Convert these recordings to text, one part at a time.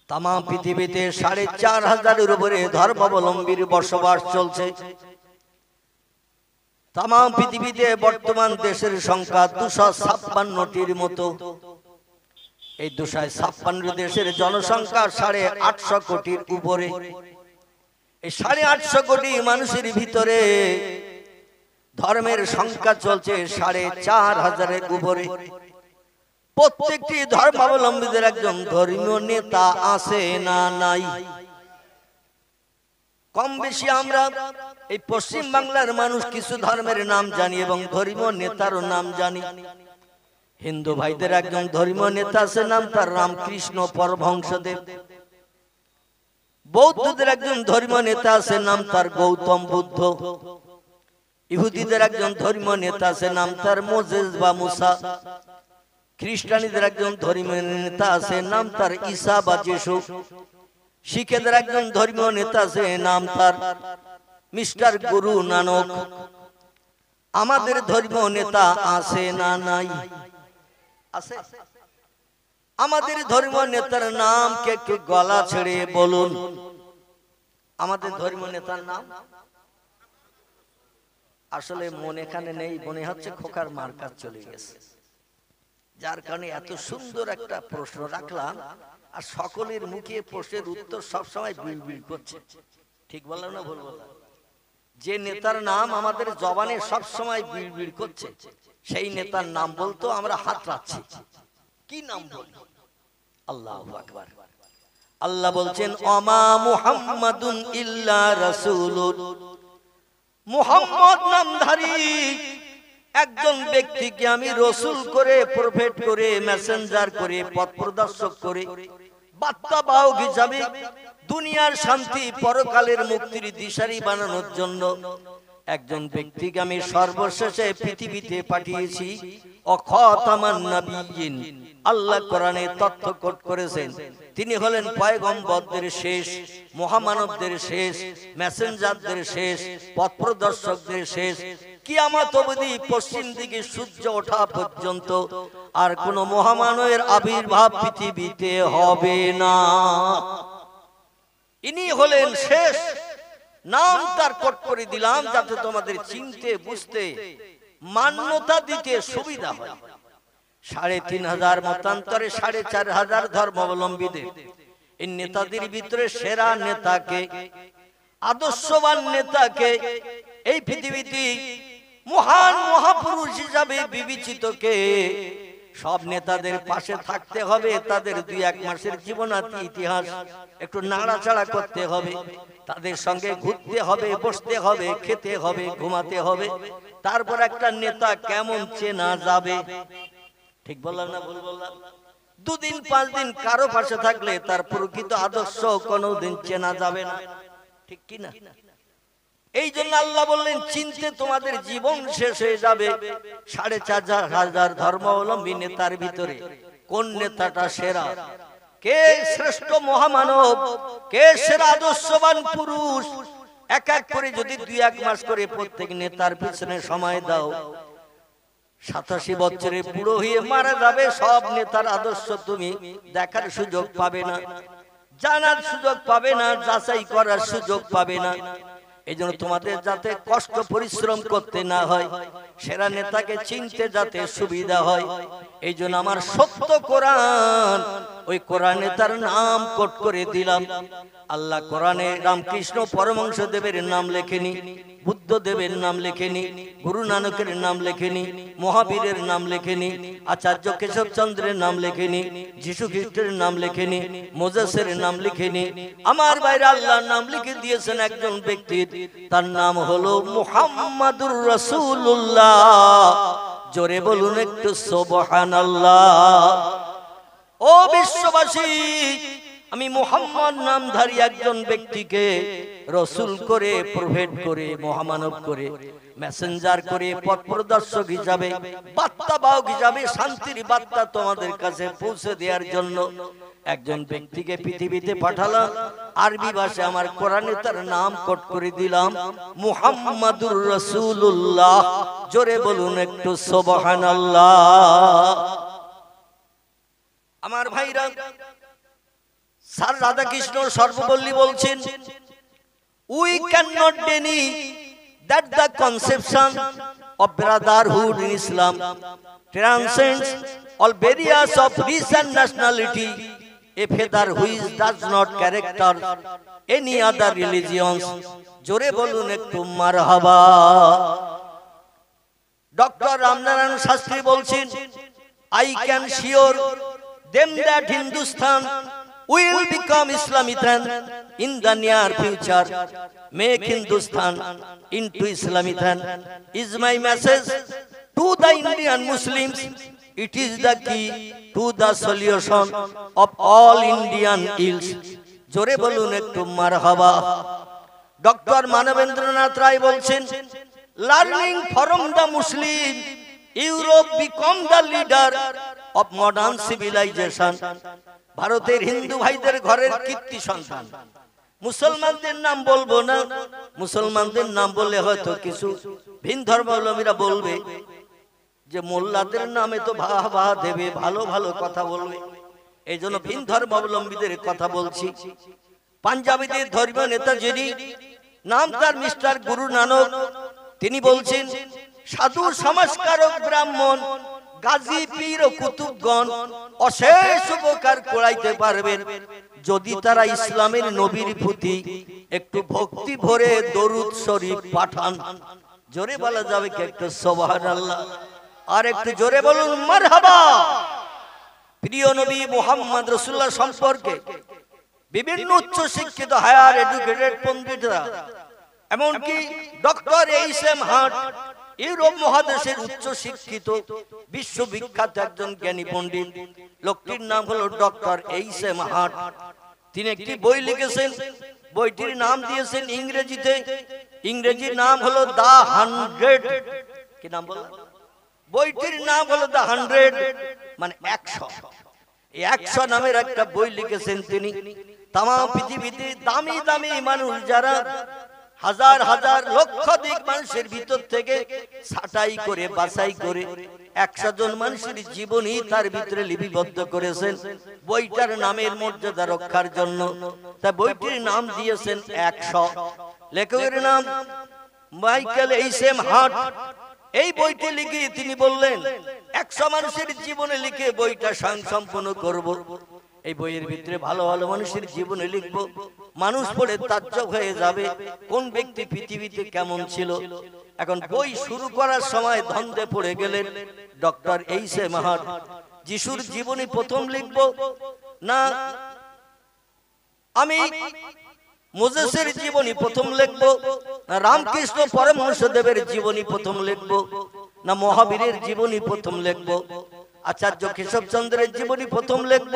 তাম পৃথিবীতে ৪৫০০-এর উপরে ধর্মাবলম্বীর বসবাস চলছে। তাম পৃথিবীতে বর্তমান দেশের সংখ্যা ২৫৬টির মতো। এই ২৫৬ দেশের জনসংখ্যা ৮৫০ কোটির উপরে। এই ৮৫০ কোটি মানুষের ভিতরে ধর্মের সংখ্যা চলছে ৪৫০০-এর উপরে। প্রত্যেকটি ধর্মাবলম্বীদের একজন ধর্মীয় নেতা আছে না নাই? কম বেশি আমরা এই পশ্চিম বাংলার মানুষ কিছু ধর্মের নাম জানি এবং ধর্মীয় নেতারও নাম জানি। হিন্দু ভাইদের একজন ধর্মীয় নেতা আছে, নাম তার রামকৃষ্ণ পরমহংসদেব। বৌদ্ধদের একজন ধর্মীয় নেতা আছে, নাম তার গৌতম বুদ্ধ। ইহুদিদের একজন ধর্মীয় নেতা আছে, নাম তার মোজেস বা মুসা। খ্রিস্টানীদের একজন ধর্মীয় নেতা আছে, নাম তার ঈসা বা যিশু। শিখেদের একজন ধর্মীয় নেতা আছে, নাম তার মিস্টার গুরু নানক। আমাদের ধর্মীয় নেতা আছে না নাই? আছে। আমাদের ধর্মীয় নেতার নাম কে একটু গলা ছেড়ে বলুন। আমাদের ধর্মীয় নেতার নাম আসলে মনে এখানে নেই, মনে হচ্ছে খোকার মার্কার চলে গেছে, যার কারণে এত সুন্দর একটা প্রশ্ন রাখলাম আর সকলের মুখে প্রশ্নের উত্তর সবসময় বিড়বিড় করছে। ঠিক বললাম না ভুল বললাম? যে নেতার নাম আমাদের জবানে সবসময় বিড়বিড় করছে সেই নেতার নাম বলতো আমরা হাত রাখছি। কি নাম বলি? আল্লাহু আকবার। আল্লাহ বলছেন ওমা মুহাম্মাদুন ইল্লা রাসূলুন। মুহাম্মদ নামধারী একজন ব্যক্তিকে আমি রসুল করে, প্রফেট করে, মেসেঞ্জার করে, পথ প্রদর্শক করে, বার্তা বাহক হিসাবে দুনিয়ার শান্তি পরকালের মুক্তির দিশারি বানানোর জন্য একজন ব্যক্তিকে আমি সর্বশেষে পৃথিবীতে পাঠিয়েছি। অখাতামান নবিয়্যিন, আল্লাহ কোরআনে তথ্য কোট করেছেন তিনি হলেন পয়গম্বরদের শেষ, মহামানবদের শেষ, মেসেঞ্জারদের শেষ, পথ প্রদর্শকদের শেষ। কিয়ামত অবধি পশ্চিম দিকে সূর্য ওঠা পর্যন্ত আর কোন মহামানবের আবির্ভাব পৃথিবীতে হবে না। ইনি হলেন শেষ। নাম তার কোট করে দিলাম যাতে তোমাদের চিনতে, বুঝতে, মান্যতা দিতে সুবিধা হয়। ৩৫০০ মতান্তরে ৪৫০০ ধর্মাবলম্বীদের এই নেতাদের ভিতরে সেরা নেতাকে, আদর্শবান নেতাকে, এই পৃথিবীতে মহান মহাপুরুষ হিসাবে বিবেচিত কে? সব নেতাদের পাশে থাকতে হবে, তাদের ২-১ মাসের জীবনাতি ইতিহাস একটু নাড়াচাড়া করতে হবে, তাদের সঙ্গে ঘুরতে হবে, বসতে হবে, খেতে হবে, ঘুমাতে হবে, তারপর একটা নেতা কেমন চেনা যাবে। ঠিক বললাম না ভুল বললাম? ২ দিন ৫ দিন কারো পাশে থাকলে তার প্রকৃত আদর্শ কোনোদিন চেনা যাবে না। ঠিক কি না? এই জন্য আল্লাহ বললেন চিনতে তোমাদের জীবন শেষ হয়ে যাবে। ৪৫০০ ধর্মাবলম্বী নেতার ভিতরে কোন নেতাটা সেরা? কে শ্রেষ্ঠ মহামানব? কে সেরা আদর্শবান পুরুষ? এক এক করে যদি ২-১ মাস করে প্রত্যেক নেতার পিছনে সময় দাও, ৮৭ বছরে বুড়ো হয়ে মারা যাবে। সব নেতার আদর্শ তুমি দেখার সুযোগ পাবে না, জানার সুযোগ পাবে না, যাচাই করার সুযোগ পাবে না। এই জন্য তোমাদের যাতে কষ্ট পরিশ্রম করতে না হয়, সেরা নেতাকে চিনতে যাতে সুবিধা হয়, এই জন্য আমার সত্য কোরআন, ওই কোরআনে তার নাম কোট করে দিলাম। আল্লাহ কোরআনে রামকৃষ্ণ পরমহংসদেবের নাম লেখেনি, বুদ্ধদেবের নাম লেখেনি, গুরু নানকের নাম লেখেনি, মহাবীরের নাম লেখেনি, আচার্য কেশবচন্দ্রের নাম লেখেনি, যীশু খ্রিস্টের নাম লেখেনি, মোজেসের নাম লিখেনি। আমার বাইরে আল্লাহর নাম লিখে দিয়েছেন একজন ব্যক্তির, তার নাম হলো মুহাম্মাদুর রাসূলুল্লাহ। জোরে বলুন একটু সুবহানাল্লাহ। ও বিশ্ববাসী, আমি মুহাম্মদ নামধারী একজন ব্যক্তিকে রসুল করে, প্রফেট করে, মহামানব করে, মেসেঞ্জার করে, পথ প্রদর্শক হিসাবে, বার্তা বাহক হিসাবে শান্তির বার্তা তোমাদের কাছে পৌঁছে দেওয়ার জন্য একজন ব্যক্তিকে পৃথিবীতে পাঠালাম। আরবি ভাষায় আমার কোরআনে তার নাম কোট করে দিলাম মুহাম্মাদুর রাসূলুল্লাহ। জোরে বলুন একটু সুবহানাল্লাহ। আমার ভাইরা, স্যার রাধাকৃষ্ণ সর্বপল্লী বলছেন, we cannot deny that the conception of brotherhood in Islam transcends all barriers of race and nationality, a feather which does not character any other religions. জোরে বলুন একটু মারহাবা। ডক্টর রামনারায়ণ শাস্ত্রী বলছেন, I can assure them that Hindustan will become Islamistan in the near future. Make Hindustan into Islamistan is my message to the Indian Muslims. It is the key to the solution of all Indian ills. জোরে বলুন একটু মারহাবা। Doctor Manabendranath Roy বলছেন, learning from the Muslim Europe become the leader of modern civilization. ভারতের হিন্দু ভাইদের ঘরের কীর্তি সন্তান। মুসলমানদের নাম বলবো না, মুসলমানদের নাম বললে হয়তো কিছু ভিন ধর্মাবলম্বীরা বলবে যে মোল্লাদের নামে তো ভাহ ভাহ দেবে, ভালো ভালো কথা বলবে, এই জন্য ভিন ধর্মাবলম্বীদের কথা বলছি। পাঞ্জাবিদের ধর্মীয় নেতা যিনি, নাম তার মিস্টার গুরু নানক, তিনি বলছেন, সাধু সমাজকারক ব্রাহ্মণ গাজী পীর ও কুতুবগণ অশেষ উপকার করাইতে পারবেন যদি তারা ইসলামের নবীর প্রতি একটু ভক্তি ভরে দরুদ শরীফ পাঠান। জোরে বলা যাবে কি একটু সুবহানাল্লাহ? আর একটু জোরে বলুন মারহাবা। প্রিয় নবী মুহাম্মদ রাসূলুল্লাহ সম্পর্কে বিভিন্ন উচ্চ শিক্ষিত হায়ার এডুকেটেড পণ্ডিতরা, এমনকি ডক্টর এইচ.এম. হার্ট, ইউরোপ মহাদেশের উচ্চ শিক্ষিত বিশ্ববিখ্যাত একজন জ্ঞানী পণ্ডিত, লোকটির নাম হলো ডক্টর এইচ.এম. হার্ট। তিনি একটি বই লিখেছেন, বইটির নাম দিয়েছেন ইংরেজিতে, ইংরেজির নাম হলো দ্য 100। কি নাম বল? বইটির নাম হলো দ্য 100, মানে 100। এই 100 নামের একটা বই লিখেছেন তিনি। তাম পৃথিবীতে দামি দামি মানুষ যারা হাজার হাজার লক্ষাধিক মানুষের ভিতর থেকে ছাঁটাই করে বাছাই করে 100 জন মানুষের জীবনই তার ভিতরে লিপিবদ্ধ করেছেন বইটার নামের মর্যাদা রক্ষার জন্য। তা বইটির নাম দিয়েছেন 100। লেখকের নাম মাইকেল এইচ.এম. হার্ট। এই বইটি লিখে তিনি বললেন, 100 মানুষের জীবনে লিখে বইটা সম্পূর্ণ করব। এই বইয়ের ভিতরে ভালো ভালো মানুষের জীবনে লিখব, মানুষ পড়ে তাজ্জব হয়ে যাবে কোন ব্যক্তি পৃথিবীতে কেমন ছিল। এখন বই শুরু করার সময় ধন্দে পড়ে গেলেন ডক্টর এইচ.এম. হার্ট, যিশুর জীবনী প্রথম লিখব না আমি মোজেসের জীবনী প্রথম লিখব, না রামকৃষ্ণ পরমহংসদেবের জীবনী প্রথম লিখব, না মহাবীরের জীবনী প্রথম লিখব, আচার্য কেশবচন্দ্রের জীবনী প্রথম লিখব,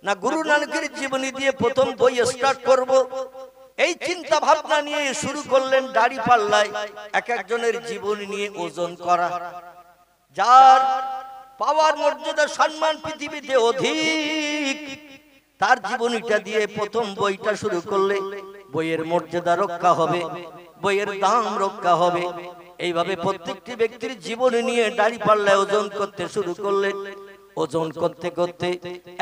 না গুরু নানকের জীবনী দিয়ে প্রথম বই স্টার্ট করব। এই চিন্তা ভাবনা নিয়ে শুরু করলেন দাড়ি পাল্লায় এক একজনের জীবনী নিয়ে ওজন করা। যার পাওয়ার মর্যাদা সম্মান পৃথিবীতে অধিক, তার জীবনীটা দিয়ে প্রথম বইটা শুরু করলে বইয়ের মর্যাদা রক্ষা হবে, বইয়ের দাম রক্ষা হবে। এইভাবে প্রত্যেকটি ব্যক্তির জীবনী নিয়ে দাড়ি পাল্লায় ওজন করতে শুরু করলেন। ওজন করতে করতে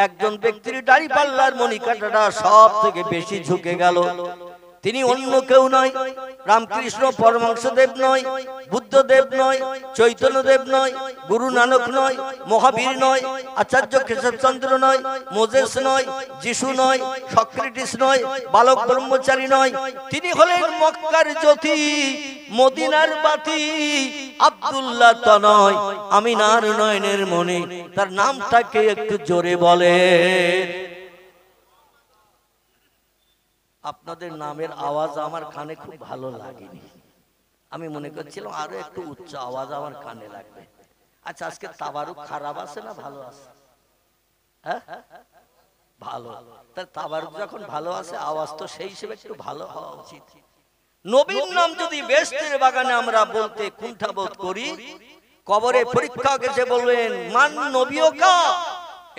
একজন ব্যক্তির দাড়ি পাল্লার মণিকাটাটা সব থেকে বেশি ঝুঁকে গেল। তিনি অন্য কেউ নয়, রামকৃষ্ণ পরমহংসদেব নয়, বুদ্ধদেব নয়, চৈতন্যদেব নয়, গুরু নানক নয়, মহাবীর নয়, আচার্য কেশবচন্দ্র নয়, মোজেস নয়, যিশু নয়, সক্রেটিস নয়, বালক ব্রহ্মচারী নয়। তিনি হলেন মক্কার জ্যোতি, মদিনার বাতি, আব্দুল্লাহ তনয়, আমিনার নয়নের মণি। তার নামটাকে একটু জোরে বলেন। আপনাদের নামের আওয়াজ আমার কানে খুব ভালো লাগেনি, আমি মনে করছিলাম আরো একটু উচ্চ আওয়াজ আমার কানে লাগবে। আচ্ছা, আজকে তাবারুক খারাপ আছে না ভালো আছে? হ্যাঁ, ভালো। তার তাবারুক যখন ভালো আছে, আওয়াজ তো সেই হিসেবে একটু ভালো হওয়া উচিত। নবীর নাম যদি বেহেশতের বাগানে আমরা বলতে কুণ্ঠাবোধ করি, কবরে পরীক্ষা গেছে বলবেন মান নবীও কা,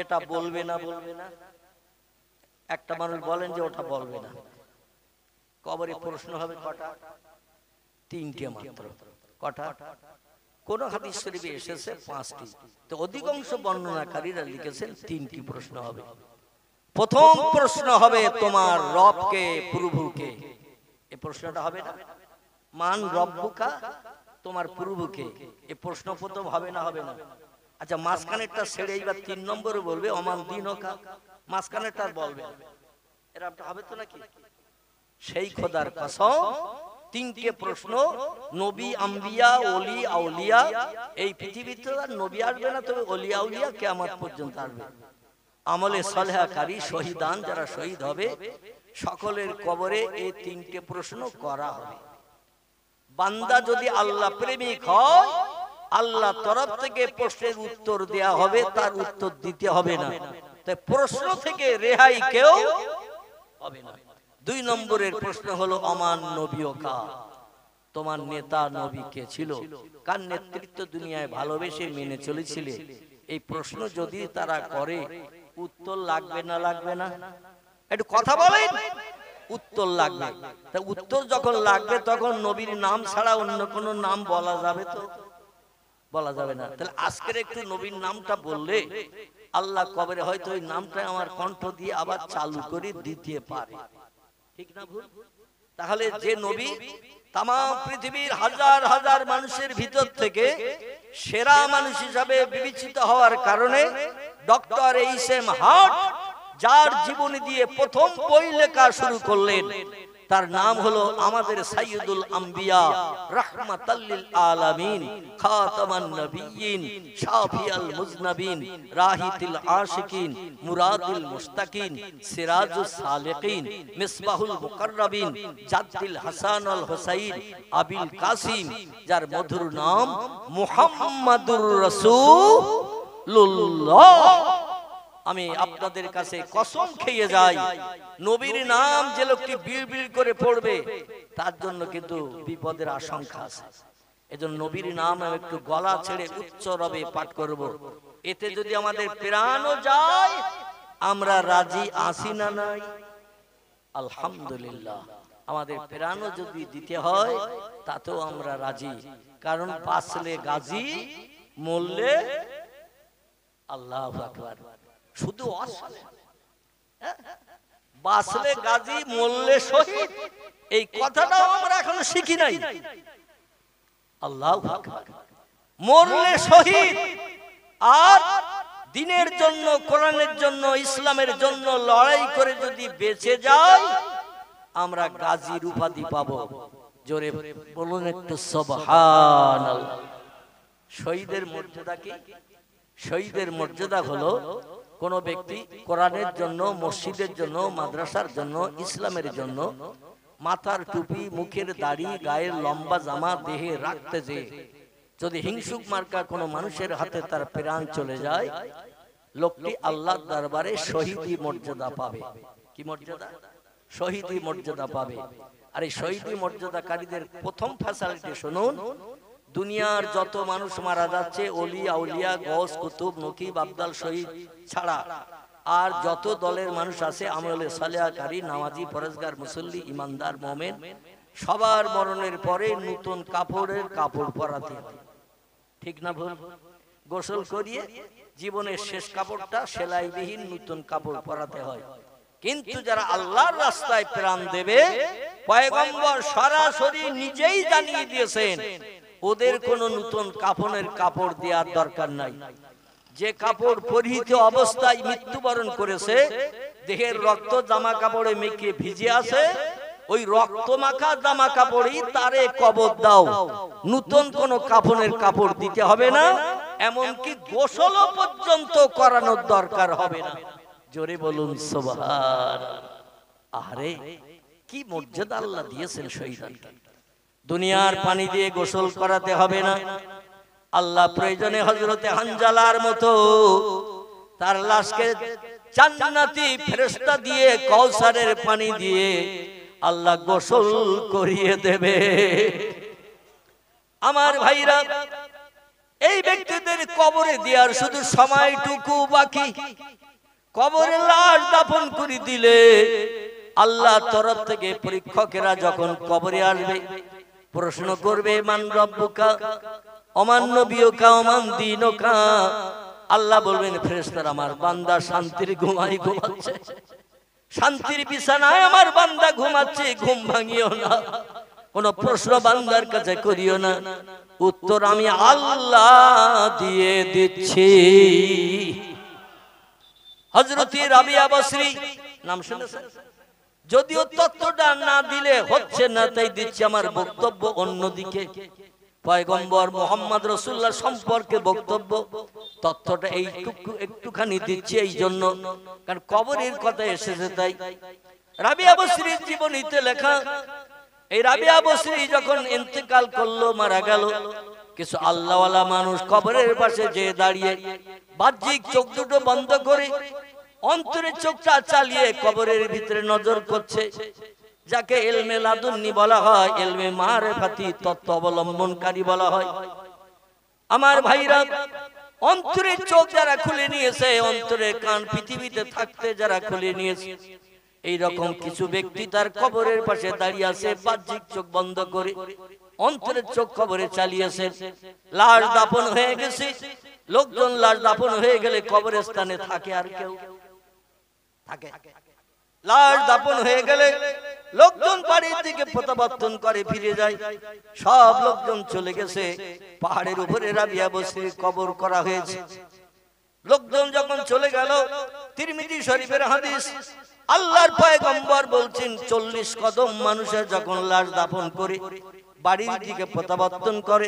এটা বলবে না, বলবে না। একটা মানুষ বলেন যে ওটা বলবে না, কবরে প্রশ্ন হবে কটা? 3টে মাত্র। কটা? কোন হাদিস শরীফে এসেছে 5টি, তো অধিকাংশ বর্ণনাকারীরা লিখেছেন 3টি প্রশ্ন হবে। প্রথম প্রশ্ন হবে তোমার রবকে, প্রভুকে। এই প্রশ্নটা হবে না? মান রব্বুকা, তোমার প্রভুকে। এই প্রশ্ন প্রথম হবে না? হবে না? আচ্ছা, মাঝখানেরটা ছেড়ে এইবার 3 নম্বরে বলবে অমান দিনকা, মাঝখানেরটা বলবে, এরা হবে তো নাকি? সেই খোদার কসম, 3টে প্রশ্ন। নবী, আম্বিয়া, ওলি, আউলিয়া, এই পৃথিবীতে আর নবী আসবে না, তবে ওলি আউলিয়া কিয়ামত পর্যন্ত আসবে। আমলে সালেহাকারী শহীদান যারা শহীদ হবে, সকলের কবরে এই 3টে প্রশ্ন করা হবে। বান্দা যদি আল্লাহ প্রেমিক হয়, আল্লাহ তরফ থেকে প্রশ্নের উত্তর দেয়া হবে, তার উত্তর দিতে হবে না। তাই প্রশ্ন থেকে রেহাই কেউ হবে না। 2 নম্বরের প্রশ্ন হলো অমান নবীকা, তোমার নেতা নবী কে ছিল, কার নেতৃত্ব দুনিয়ায় ভালোবেসে মেনে চলেছিলে। এই প্রশ্ন যদি তারা করে, উত্তর লাগবে না লাগবে না? একটু কথা বলেন। উত্তর লাগবে। তা উত্তর যখন লাগবে, তখন নবীর নাম ছাড়া অন্য কোনো নাম বলা যাবে তো? বলা যাবে না। তাহলে আজকের একটু নবীর নামটা বললে আল্লাহ কবরে হয়তো ওই নামটা আমার কণ্ঠ দিয়ে আবার চালু করে দিতে পারে, ঠিক না ভুল? তাহলে যে নবী তাম পৃথিবীর হাজার হাজার মানুষের ভিতর থেকে সেরা মানুষ হিসাবে বিবেচিত হওয়ার কারণে ডক্টর এইচ.এম. হার্ট যার জীবনী দিয়ে প্রথম বই লেখা শুরু করলেন, তার নাম হলো আমাদের সাইয়্যিদুল আম্বিয়া, রাহমাতাল লিল আলামিন, খাতামান নবিয়্যিন, শাফিয়াল মুজনাবিন, রাহিতুল আশিকিন, মুরাদুল মুস্তাকিন, সিরাজুস সালিকিন, মিসবাহুল মুকাররাবিন, জাদ্দুল হাসান আল হুসাইন, আবিল কাসিম, যার মধুর নাম মুহাম্মাদুর রাসূলুল্লাহ। আমি আপনাদের কাছে কসম খেয়ে যাই, নবীর নাম যে লোকটি বিড়বিড় করে পড়বে, তার জন্য কিন্তু বিপদের আশঙ্কা আছে। এজন্য নবীর নাম আমি একটু গলা ছেড়ে উচ্চ রবে পাঠ করব। এতে যদি আমাদের প্রাণও যায়, আমরা রাজি আছি না নাই? আলহামদুলিল্লাহ। আমাদের প্রাণও যদি দিতে হয়, তাতেও আমরা রাজি। কারণ বাঁচলে গাজী, মরলে আল্লাহু আকবার। শুধু বাঁচলে গাজী, মরলে শহীদ, এই কথাটাও আমরা এখনো শিখি নাই। আল্লাহু আকবার। মরলে শহীদ, আর দ্বীনের জন্য, কোরআনের জন্য, ইসলামের জন্য লড়াই করে যদি বেঁচে যাই, আমরা গাজীর উপাধি পাবো। জোরে বলুন একটু সুবহানাল্লাহ। শহীদের মর্যাদা কি? শহীদের মর্যাদা হলো কোন ব্যক্তি কোরআনের জন্য, মসজিদের জন্য, মাদ্রাসার জন্য, ইসলামের জন্য মাথার টুপি, মুখের দাড়ি, গায়ের লম্বা জামা দেহে রাখতে যে যদি হিংসুক মার্কা কোনো মানুষের হাতে তার প্রাণ চলে যায়, লোকটি আল্লাহর দরবারে শহীদি মর্যাদা পাবে। কি মর্যাদা? শহীদি মর্যাদা পাবে। আর এই শহীদি মর্যাদাকারীদের প্রথম ফ্যাসিলিটি শুনুন। দুনিয়ার যত মানুষ মারা যাচ্ছে, ওলি আউলিয়া, গওস, কুতুব, নকিব, আবদাল, শহীদ ছাড়া আর যত দলের মানুষ আছে, আমলে সালেহাকারী, নামাজি, পরেজগার, মুসল্লি, ইমানদার, মুমিন, সবার মরণের পরে নতুন কাপড়ের কাপড় পরাতে হয়, ঠিক না ভুল? গোসল করিয়ে জীবনের শেষ কাপড়টা সেলাইবিহীন নতুন কাপড় পরাতে হয়। কিন্তু যারা আল্লাহর রাস্তায় প্রাণ দেবে, পয়গম্বর সরাসরি নিজেই জানিয়ে দিয়েছেন, ওদের কোনো নতুন কাফনের কাপড় দেওয়ার দরকার নাই। যে কাপড় পরিহিত অবস্থায় মৃত্যুবরণ করেছে, দেহের রক্ত জামা কাপড়ে মেখে ভিজে আছে, ওই রক্ত মাখা জামা কাপড়ই তারে কবর দাও, নতুন কোন কাফনের কাপড় দিতে হবে না, এমনকি গোসল পর্যন্ত করানোর দরকার হবে না। জোরে বলুন সুবহানাল্লাহ। আরে কি মর্যাদা আল্লাহ দিয়েছেন শহীদকে। দুনিয়ার পানি দিয়ে গোসল করাতে হবে না। আল্লাহ প্রয়োজনে হযরতে হানজালার মতো তার লাশকে জান্নাতি ফেরেশতা দিয়ে, কাউসারের পানি দিয়ে আল্লাহ গোসল করিয়ে দেবে। আমার ভাইরা, এই ব্যক্তিদের কবরে দেওয়ার শুধু সময়টুকু বাকি। কবরে লাশ দাফন করে দিলে আল্লাহ তরফ থেকে পরীক্ষকেরা যখন কবরে আসবে, প্রশ্ন করবে মান রব্বুকা, ওমান নবিয়কা ওমান দীনুকা, আল্লাহ বলবেন ফেরেশতারা আমার বান্দা শান্তির ঘুমাচ্ছে, শান্তির বিছানায় আমার বান্দা ঘুমাচ্ছে, ঘুম ভাঙিও না, কোন প্রশ্ন বান্দার কাছে করিও না, উত্তর আমি আল্লাহ দিয়ে দিচ্ছি। হযরত রাবিয়া বসরি নাম শুনেছেন? যদিও তত্ত্বটা না দিলে হচ্ছে না, তাই দিচ্ছি আমার বক্তব্য অন্যদিকে। পয়গম্বর মুহাম্মদ রাসূলুল্লাহ সম্পর্কে বক্তব্য, তথ্যটা এইটুকু একটুখানি দিচ্ছি এই জন্য, কারণ কবরের কথা এসেছে তাই। রাবিয়া বসরির জীবনীতে লেখা, এই রাবিয়া বসরি যখন ইন্তেকাল করলো, মারা গেল, কিছু আল্লাহওয়ালা মানুষ কবরের পাশে যে দাঁড়িয়ে বাহ্যিক চোখ দুটো বন্ধ করে অন্তরের চোখটা চালিয়ে কবরের ভিতরে নজর করছে, যাকে ইলমে লাদুন্নি বলা হয়, ইলমে মারিফাতি তত্ত্ব অবলম্বনকারী বলা হয়। আমার ভাইরা, অন্তরের চোখ যারা খুলে নিয়েছে, অন্তরের কান পৃথিবীতে থাকতে যারা খুলে নিয়েছে, এই রকম কিছু ব্যক্তি তার কবরের পাশে দাঁড়িয়ে আছে, বাহ্যিক চোখ বন্ধ করে অন্তরের চোখ কবরে চালিয়েছে। লাশ দাফন হয়ে গেছে, লোকজন লাশ দাফন হয়ে গেলে কবরের স্থানে থাকে আর কেউ থাকে? লাশ দাফন হয়ে গেলে লোকজন বাড়ির দিকে প্রত্যাবর্তন করে ফিরে যায়, সব লোকজন চলে গেছে, পাহাড়ের উপরে রাবিয়া বসরির কবর করা হয়েছে। লোকজন যখন চলে গেল, তিরমিজি শরীফের হাদিস, আল্লাহর পয়গম্বর বলছেন 40 কদম মানুষের যখন লাশ দাফন করে বাড়ির দিকে প্রত্যাবর্তন করে,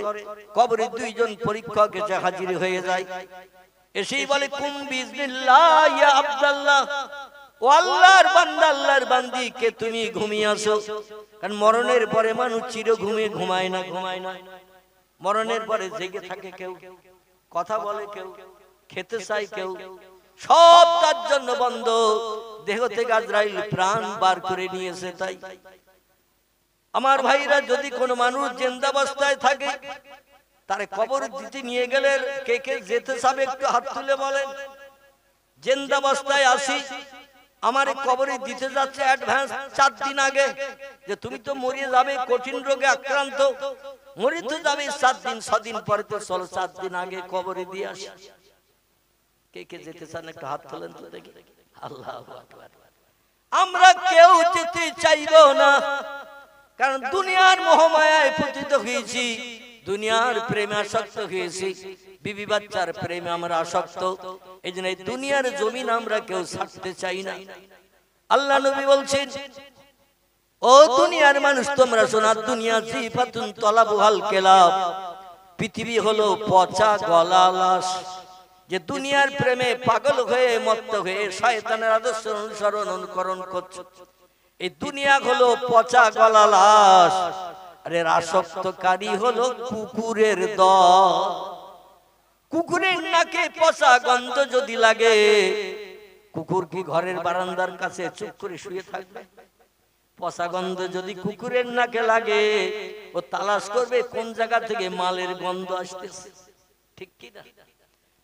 কবরে দুইজন পরীক্ষক এসে হাজির হয়ে যায়, এসেই বলে কুম বিসমিল্লাহ ইয়া আব্দুল্লাহ, ও আল্লাহর বান্দা, আল্লাহর বান্দি, কে তুমি ঘুমিয়ে আসো? কারণ মরণের পরে মানুষ চির ঘুমে ঘুমায় না, মরণের পরে জেগে থাকে কেউ, কথা বলে কেউ, খেতে চায় কেউ, সব তার জন্য বন্ধ। দেহ থেকে আজরাইল প্রাণ বার করে নিয়েছে। তাই আমার ভাইরা, যদি কোনো মানুষ জিন্দাবস্থায় থাকে, তারে কবর দিতে নিয়ে গেলে কে কে যেতে চাবে একটু হাত তুলে বলেন। জিন্দাবস্থায় আসি, আমার কবরে দিতে যাচ্ছে অ্যাডভান্স 4 দিন আগে, যে তুমি তো মরে যাবে, কঠিন রোগে আক্রান্ত, মরে তো যাবে 4 দিন 6 দিন পরে, তো চলো 4 দিন আগে কবরে দিয়ে আসি। কে কে যেতে চান একটু হাত তোলেন তো দেখি। আল্লাহু আকবার। আমরা কেউ যেতে চাইবো না, কারণ দুনিয়ার মোহমায়ায় পতিত হয়েছি, দুনিয়ার প্রেমে আসক্ত হয়েছি, বিবি বাচ্চার প্রেমে আমরা আসক্ত, এই জন্য এই দুনিয়ার জমিন আমরা কেউ ছাড়তে চাই না। আল্লাহ নবী বলছেন, ও দুনিয়ার মানুষ তোমরা শোনা, দুনিয়া জিফাতুন তলাবুহাল কেলাব, পৃথিবী হলো পচা গলা লাশ। যে দুনিয়ার প্রেমে পাগল হয়ে মত্ত হয়ে শয়তানের আদর্শ অনুসরণ অনুকরণ করছে, এই দুনিয়া হলো পচা গলা লাশ, আর এর আসক্তকারী হলো কুকুরের দল। কুকুরের নাকে পচা গন্ধ যদি লাগে, কুকুর কি ঘরের বারান্দার কাছে চুপ করে শুয়ে থাকবে? পচা গন্ধ যদি কুকুরের নাকে লাগে, ও তালাশ করবে কোন জায়গা থেকে মালের গন্ধ আসতেছে, ঠিক কি না?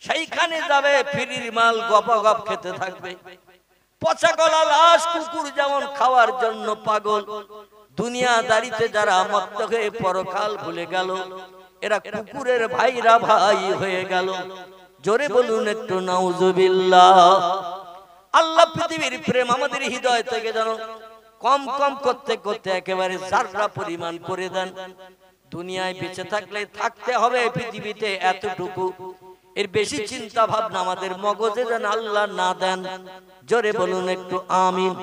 সেইখানে যাবে, ফ্রির মাল গপাগপ খেতে থাকবে। পচা গলা লাশ কুকুর যেমন খাওয়ার জন্য পাগল, দুনিয়াদারিতে যারা মত্ত হয়ে পরকাল ভুলে গেল, এরা কুকুরের ভাইরা ভাই হয়ে গেল। জোরে বলুন একটু নাউজুবিল্লাহ। আল্লাহ পৃথিবীর প্রেম আমাদের হৃদয় থেকে যেন কম কম করতে করতে একেবারে জাররা পরিমাণ করে দেন। দুনিয়ায় বেঁচে থাকলে থাকতে হবে পৃথিবীতে এতটুকু, এর বেশি চিন্তা ভাবনা আমাদের মগজে যেন আল্লাহ না দেন। জোরে বলুন একটু আমিন।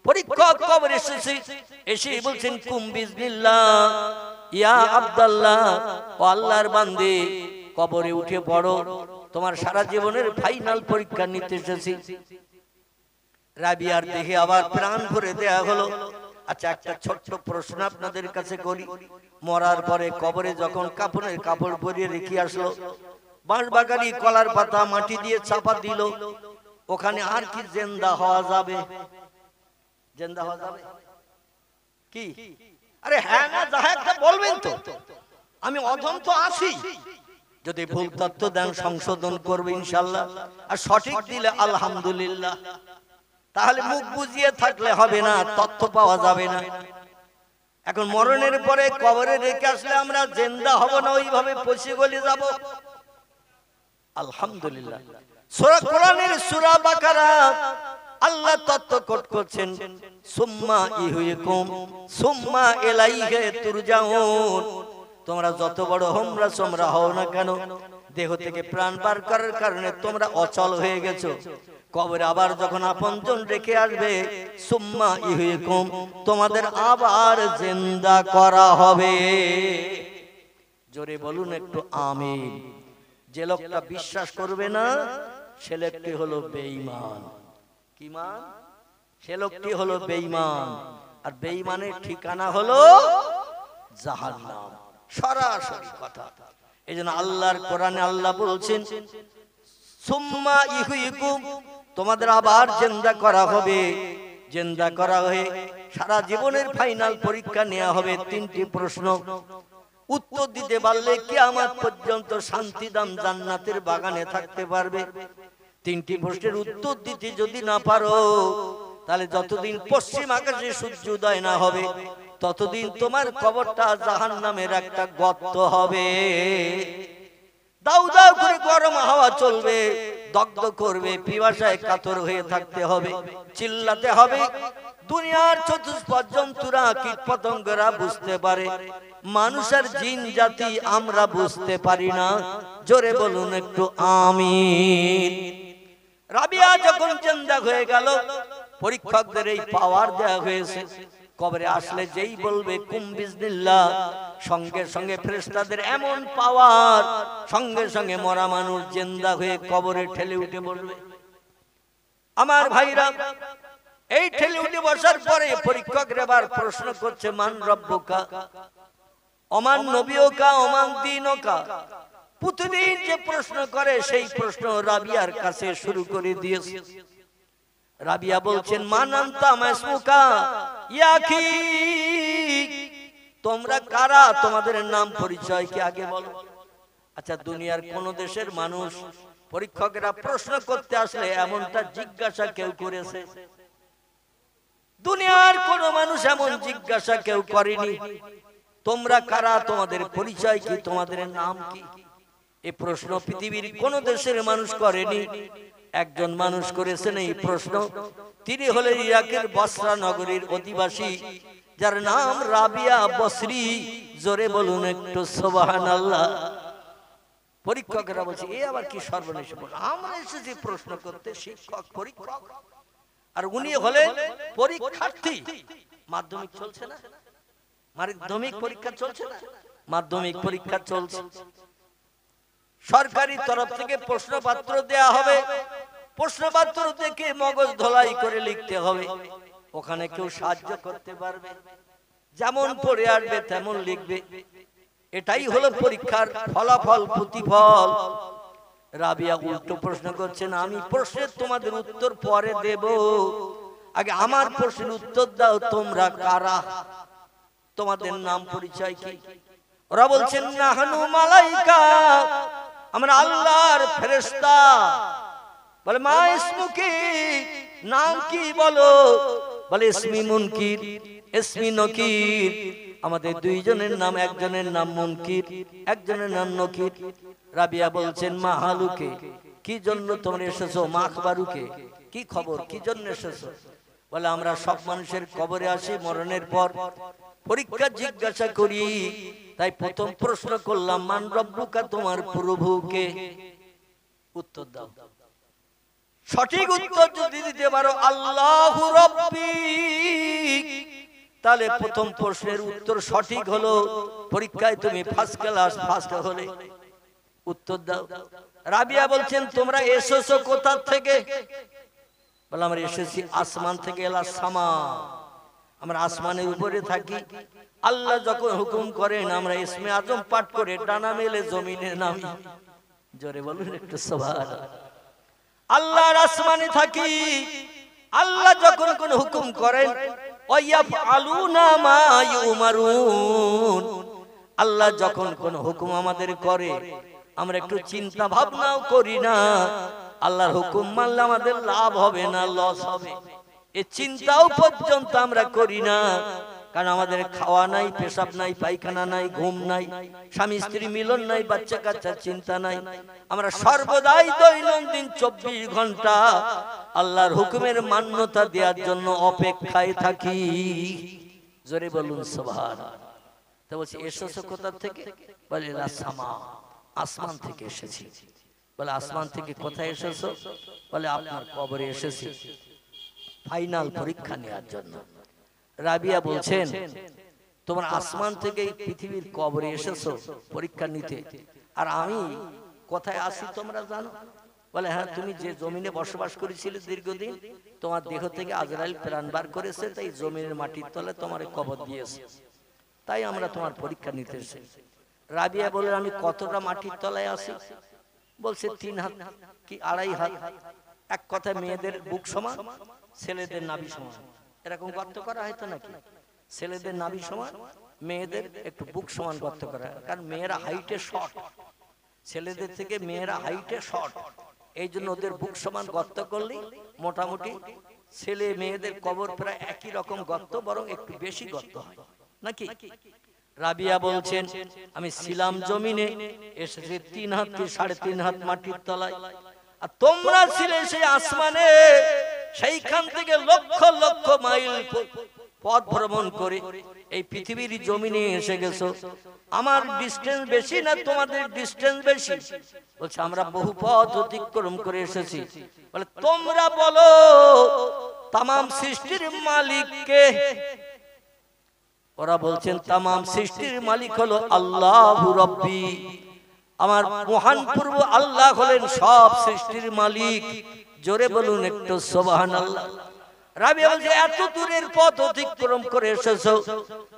পরীক্ষক কবর এসেছে, এসে বলছেন কুম বিসমিল্লাহ ইয়া আব্দুল্লাহ, ও আল্লাহর বান্দে, কবরে উঠে পড়ো, তোমার সারা জীবনের ফাইনাল পরীক্ষা নিতে এসেছি। রাবিয়ার দেখে আবার প্রাণ ভরে দেয়া হলো। আচ্ছা, একটা ছোট্ট প্রশ্ন আপনাদের কাছে করি, মরার পরে কবরে যখন কাফনের কাপড় পরিয়ে রেখে আসলো, বাঁশ বাগানি কলার পাতা মাটি দিয়ে চাপা দিল, ওখানে আর কি জিন্দা হওয়া যাবে? জিন্দা হওয়া যাবে কি? আরে হ্যাঁ না যা একটা বলবেন তো, আমি অধম তো আছি। যদি ভুল তথ্য দেন সংশোধন করবে ইনশাআল্লাহ, আর সঠিক দিলে আলহামদুলিল্লাহ। তাহলে মুখ বুঝিয়ে থাকলে হবে না, তথ্য পাওয়া যাবে না। এখন মরণের পরে কবরে রেখে আসলে আমরা জিন্দা হব না, ওইভাবে পচে গলে যাব? আলহামদুলিল্লাহ, সূরা কোরআনের সূরা বাকারা আল্লাহ তত্ত্ব কোট করছেন, সুম্মা ইহয়িকুম সুম্মা ইলাইহি তুরজাউন। তোমরা যত বড় হোমরা সোমরা হও না কেন, দেহ থেকে প্রাণ বার করার কারণে তোমরা অচল হয়ে গেছো। কবরে আবার যখন আপনজন রেখে আসবে, সুম্মা ইহয়িকুম, তোমাদের আবার জিন্দা করা হবে। জোরে বলুন একটু আমিন। যে লোকটা বিশ্বাস করবে না সে লোকটি হলো বেঈমান। কি মান? সে লোকটি হলো বেঈমান, আর বেঈমানের ঠিকানা হলো জাহান্নাম। সরাসরি কথা। এইজন্য আল্লাহর কোরআনে আল্লাহ বলছেন, সুম্মা ইহয়িকুম, তোমাদের আবার জিন্দা করা হবে। জিন্দা করা হয়ে সারা জীবনের ফাইনাল পরীক্ষা নেওয়া হবে। তিনটি প্রশ্ন উত্তর দিতে পারলে কিয়ামত পর্যন্ত শান্তিদাম জান্নাতের বাগানে থাকতে পারবে। তিনটি প্রশ্নের উত্তর দিতে যদি না পারো, তাহলে যতদিন পশ্চিম আকাশে সূর্য উদয় না হবে ততদিন তোমার কবরটা জাহান্নামের একটা গর্ত হবে। দাউ দাউ করে গরম হাওয়া চলবে, দগ্ধ করবে, পিপাসায় কাতর হয়ে থাকতে হবে, চিল্লাতে হবে। দুনিয়ার চতুষ্পদ জন্তুরা কীট পতঙ্গরা বুঝতে পারে, মানুষের জিন জাতি আমরা বুঝতে পারি না। জোরে বলুন একটু আমিন। রাবিয়া যখন জিন্দা হয়ে গেল, পরীক্ষকদের এই পাওয়ার দেয়া হয়েছে, কবরে আসলে যেই বলবে কুম বিজনিল্লাহ, সঙ্গে সঙ্গে ফেরেশতাদের এমন পাওয়ার, সঙ্গে সঙ্গে মরা মানুষ জিন্দা হয়ে কবরে ঠেলে উঠে বলবে। আমার ভাইরা, এই ঠেলে উঠে বসার পরে পরীক্ষকরা এবার প্রশ্ন করছে, মান রব্বুকা ওমান নবিয়ুকা ওমান দীনুকা। প্রতিদিন যে প্রশ্ন করে সেই প্রশ্ন রাবিয়ার কাছে শুরু করে দিয়েছে। রাবিয়া বলছেন, মান আনতা মাসমুকা ইয়া আখি, তোমরা কারা, তোমাদের নাম পরিচয় কি আগে বলো। আচ্ছা, দুনিয়ার কোন দেশের মানুষ পরীক্ষকেরা প্রশ্ন করতে আসলে এমনটা জিজ্ঞাসা কেউ করেছে? দুনিয়ার কোন মানুষ এমন জিজ্ঞাসা কেউ করেনি, তোমরা কারা, তোমাদের পরিচয় কি, তোমাদের নাম কি। এই প্রশ্ন পৃথিবীর কোন দেশের মানুষ করেনি। একজন মানুষ করেছেন এই প্রশ্ন। তিনি হলেন ইরাকের বসরা নগরীর অধিবাসী, যার নাম রাবিয়া বসরি। জোরে বলুন একটু সুবহানাল্লাহ। পরীক্ষকরা বলছে, এ আবার কি সর্বনাশ, আমরা এসেছি প্রশ্ন করতে, শিক্ষক পরীক্ষক, আর উনি হলেন পরীক্ষার্থী। মাধ্যমিক চলছে না, মাধ্যমিক পরীক্ষা চলছে না, মাধ্যমিক পরীক্ষা চলছে। সরকারি তরফ থেকে প্রশ্নপত্র দেয়া হবে, প্রশ্নপত্র দেখে মগজ ধোলাই করে লিখতে হবে। ওখানে কেউ সাহায্য করতে পারবে? যেমন পড়ে আসবে তেমন লিখবে। এটাই হলো পরীক্ষার ফলাফল, প্রতিফল। রাবিয়া উল্টো প্রশ্ন করছেন, আমি প্রশ্নের তোমাদের উত্তর পরে দেব, আগে আমার প্রশ্নের উত্তর দাও, তোমরা কারা, তোমাদের নাম পরিচয় কি। ওরা বলছেন, নাহনু মালাইকা, আমরা আল্লাহর ফেরেশতা। বলে, মা ইসমুকি, নাম কি বলো। বলে, ইসমি মুনকির ইসমি নকির। আমাদের দুইজনের নাম, একজনের নাম মুনকির, একজনের নাম নকির। রাবিয়া বলছেন, মা হালুকে, কি জন্য তোমরা এসেছো, মা আখবারুকে, কি খবর, কি জন্য এসেছো। বলে, আমরা সব মানুষের কবরে আসি মরণের পর, পরীক্ষা জিজ্ঞাসা করি, তাই প্রথম প্রশ্ন করলাম, মান রব্বুকা, তোমার প্রভুকে। উত্তর দাও। সঠিক উত্তর যদি দিতে পারো আল্লাহু রাব্বি, তাহলে প্রথম প্রশ্নের উত্তর সঠিক হলো, পরীক্ষায় তুমি ফার্স্ট ক্লাস, ফার্স্ট হলে। উত্তর দাও। রাবিয়া বলছেন, তোমরা এসেছো কোথা থেকে। বলে, আমরা এসেছি আসমান থেকে। এলা সামা, আমরা আসমানের উপরে থাকি। আল্লাহ যখন হুকুম করেন আমরা ইসমে আজম পাঠ করে ডানা মেলে জমিনে নামি। জোরে বলুন একটু সুবহানাল্লাহ। আল্লাহর আসমানে থাকি, আল্লাহ যখন কোন হুকুম করেন, ওয়ায়াফআলুনা মা ইউমারুন, আল্লাহ যখন কোন হুকুম আমাদের করে আমরা একটু চিন্তা ভাবনাও করি না, আল্লাহর হুকুম মানলে আমাদের লাভ হবে না লস হবে, এই চিন্তাও পর্যন্ত আমরা করি না। কারণ আমাদের খাওয়া নাই, পেশাব নাই, পায়খানা নাই, ঘুম নাই, স্বামী স্ত্রী মিলন নাই, বাচ্চা কাচ্চার চিন্তা নাই। আমরা সর্বদাই দৈনন্দিন 24 ঘন্টা আল্লাহর হুকুমের মান্যতা দেওয়ার জন্য অপেক্ষায় থাকি। জোরে বলুন সুবহানাল্লাহ। তো বলছি এসেছো কোথা থেকে? বলে সামা, আসমান থেকে এসেছি। বলে আসমান থেকে কোথায় এসেছো? বলে আপনার কবরে এসেছি ফাইনাল পরীক্ষা নেওয়ার জন্য। রাবিয়া বলছেন তোমার আসমান থেকে পৃথিবীর কবরে এসেছো পরীক্ষা নিতে, আর আমি কোথায় আসি তোমরা জানো? বলে হ্যাঁ, তুমি যে জমিনে বসবাস করেছিলে দীর্ঘদিন, তোমার দেহ থেকে আজরাইল প্রাণ বার করেছে, তাই জমিনের মাটির তলে তোমার কবর দিয়েছে, তাই আমরা তোমার পরীক্ষা নিতে এসেছি। রাবিয়া বলে আমি কতটা মাটির তলায় আছি? বলছে 3 হাত কি 2.5 হাত। এক কথায় মেয়েদের বুক সমান, ছেলেদের নাভি সমান। এরকম গর্ত করা হয়তো নাকি? ছেলেদের নাভি সমান, মেয়েদের একটু বুক সমান গর্ত করা, কারণ মেয়েরা হাইটে শর্ট, ছেলেদের থেকে মেয়েরা হাইটে শর্ট, এই জন্য ওদের বুক সমান গর্ত করলেই মোটামুটি ছেলে মেয়েদের কবর প্রায় একই রকম গর্ত, বরং একটু বেশি গর্ত হয় নাকি? রাবিয়া বলছেন আমি ছিলাম জমিনে, এসেছে 3 হাত কি 3.5 হাত মাটির তলায়, আর তোমরা ছিলে সেই আসমানে, সেইখান থেকে লক্ষ লক্ষ মাইল পথ ভ্রমণ করে এই পৃথিবীর জমিনে এসে গেছো। আমার ডিস্টেন্স বেশি না তোমাদের ডিস্টেন্স বেশি? বলছে আমরা বহু পথ অতিক্রম করে এসেছি। বলে তোমরা বলো তামাম সৃষ্টির মালিক কে? ওরা বলছেন তামাম সৃষ্টির মালিক হলো আল্লাহু রাব্বি, আমার মহান পূর্ব আল্লাহ হলেন সব সৃষ্টির মালিক। জোরে বলুন একটু সুবহানাল্লাহ। রাবিয়া বলছে এত দূরের পথ অতিক্রম করে এসেছো,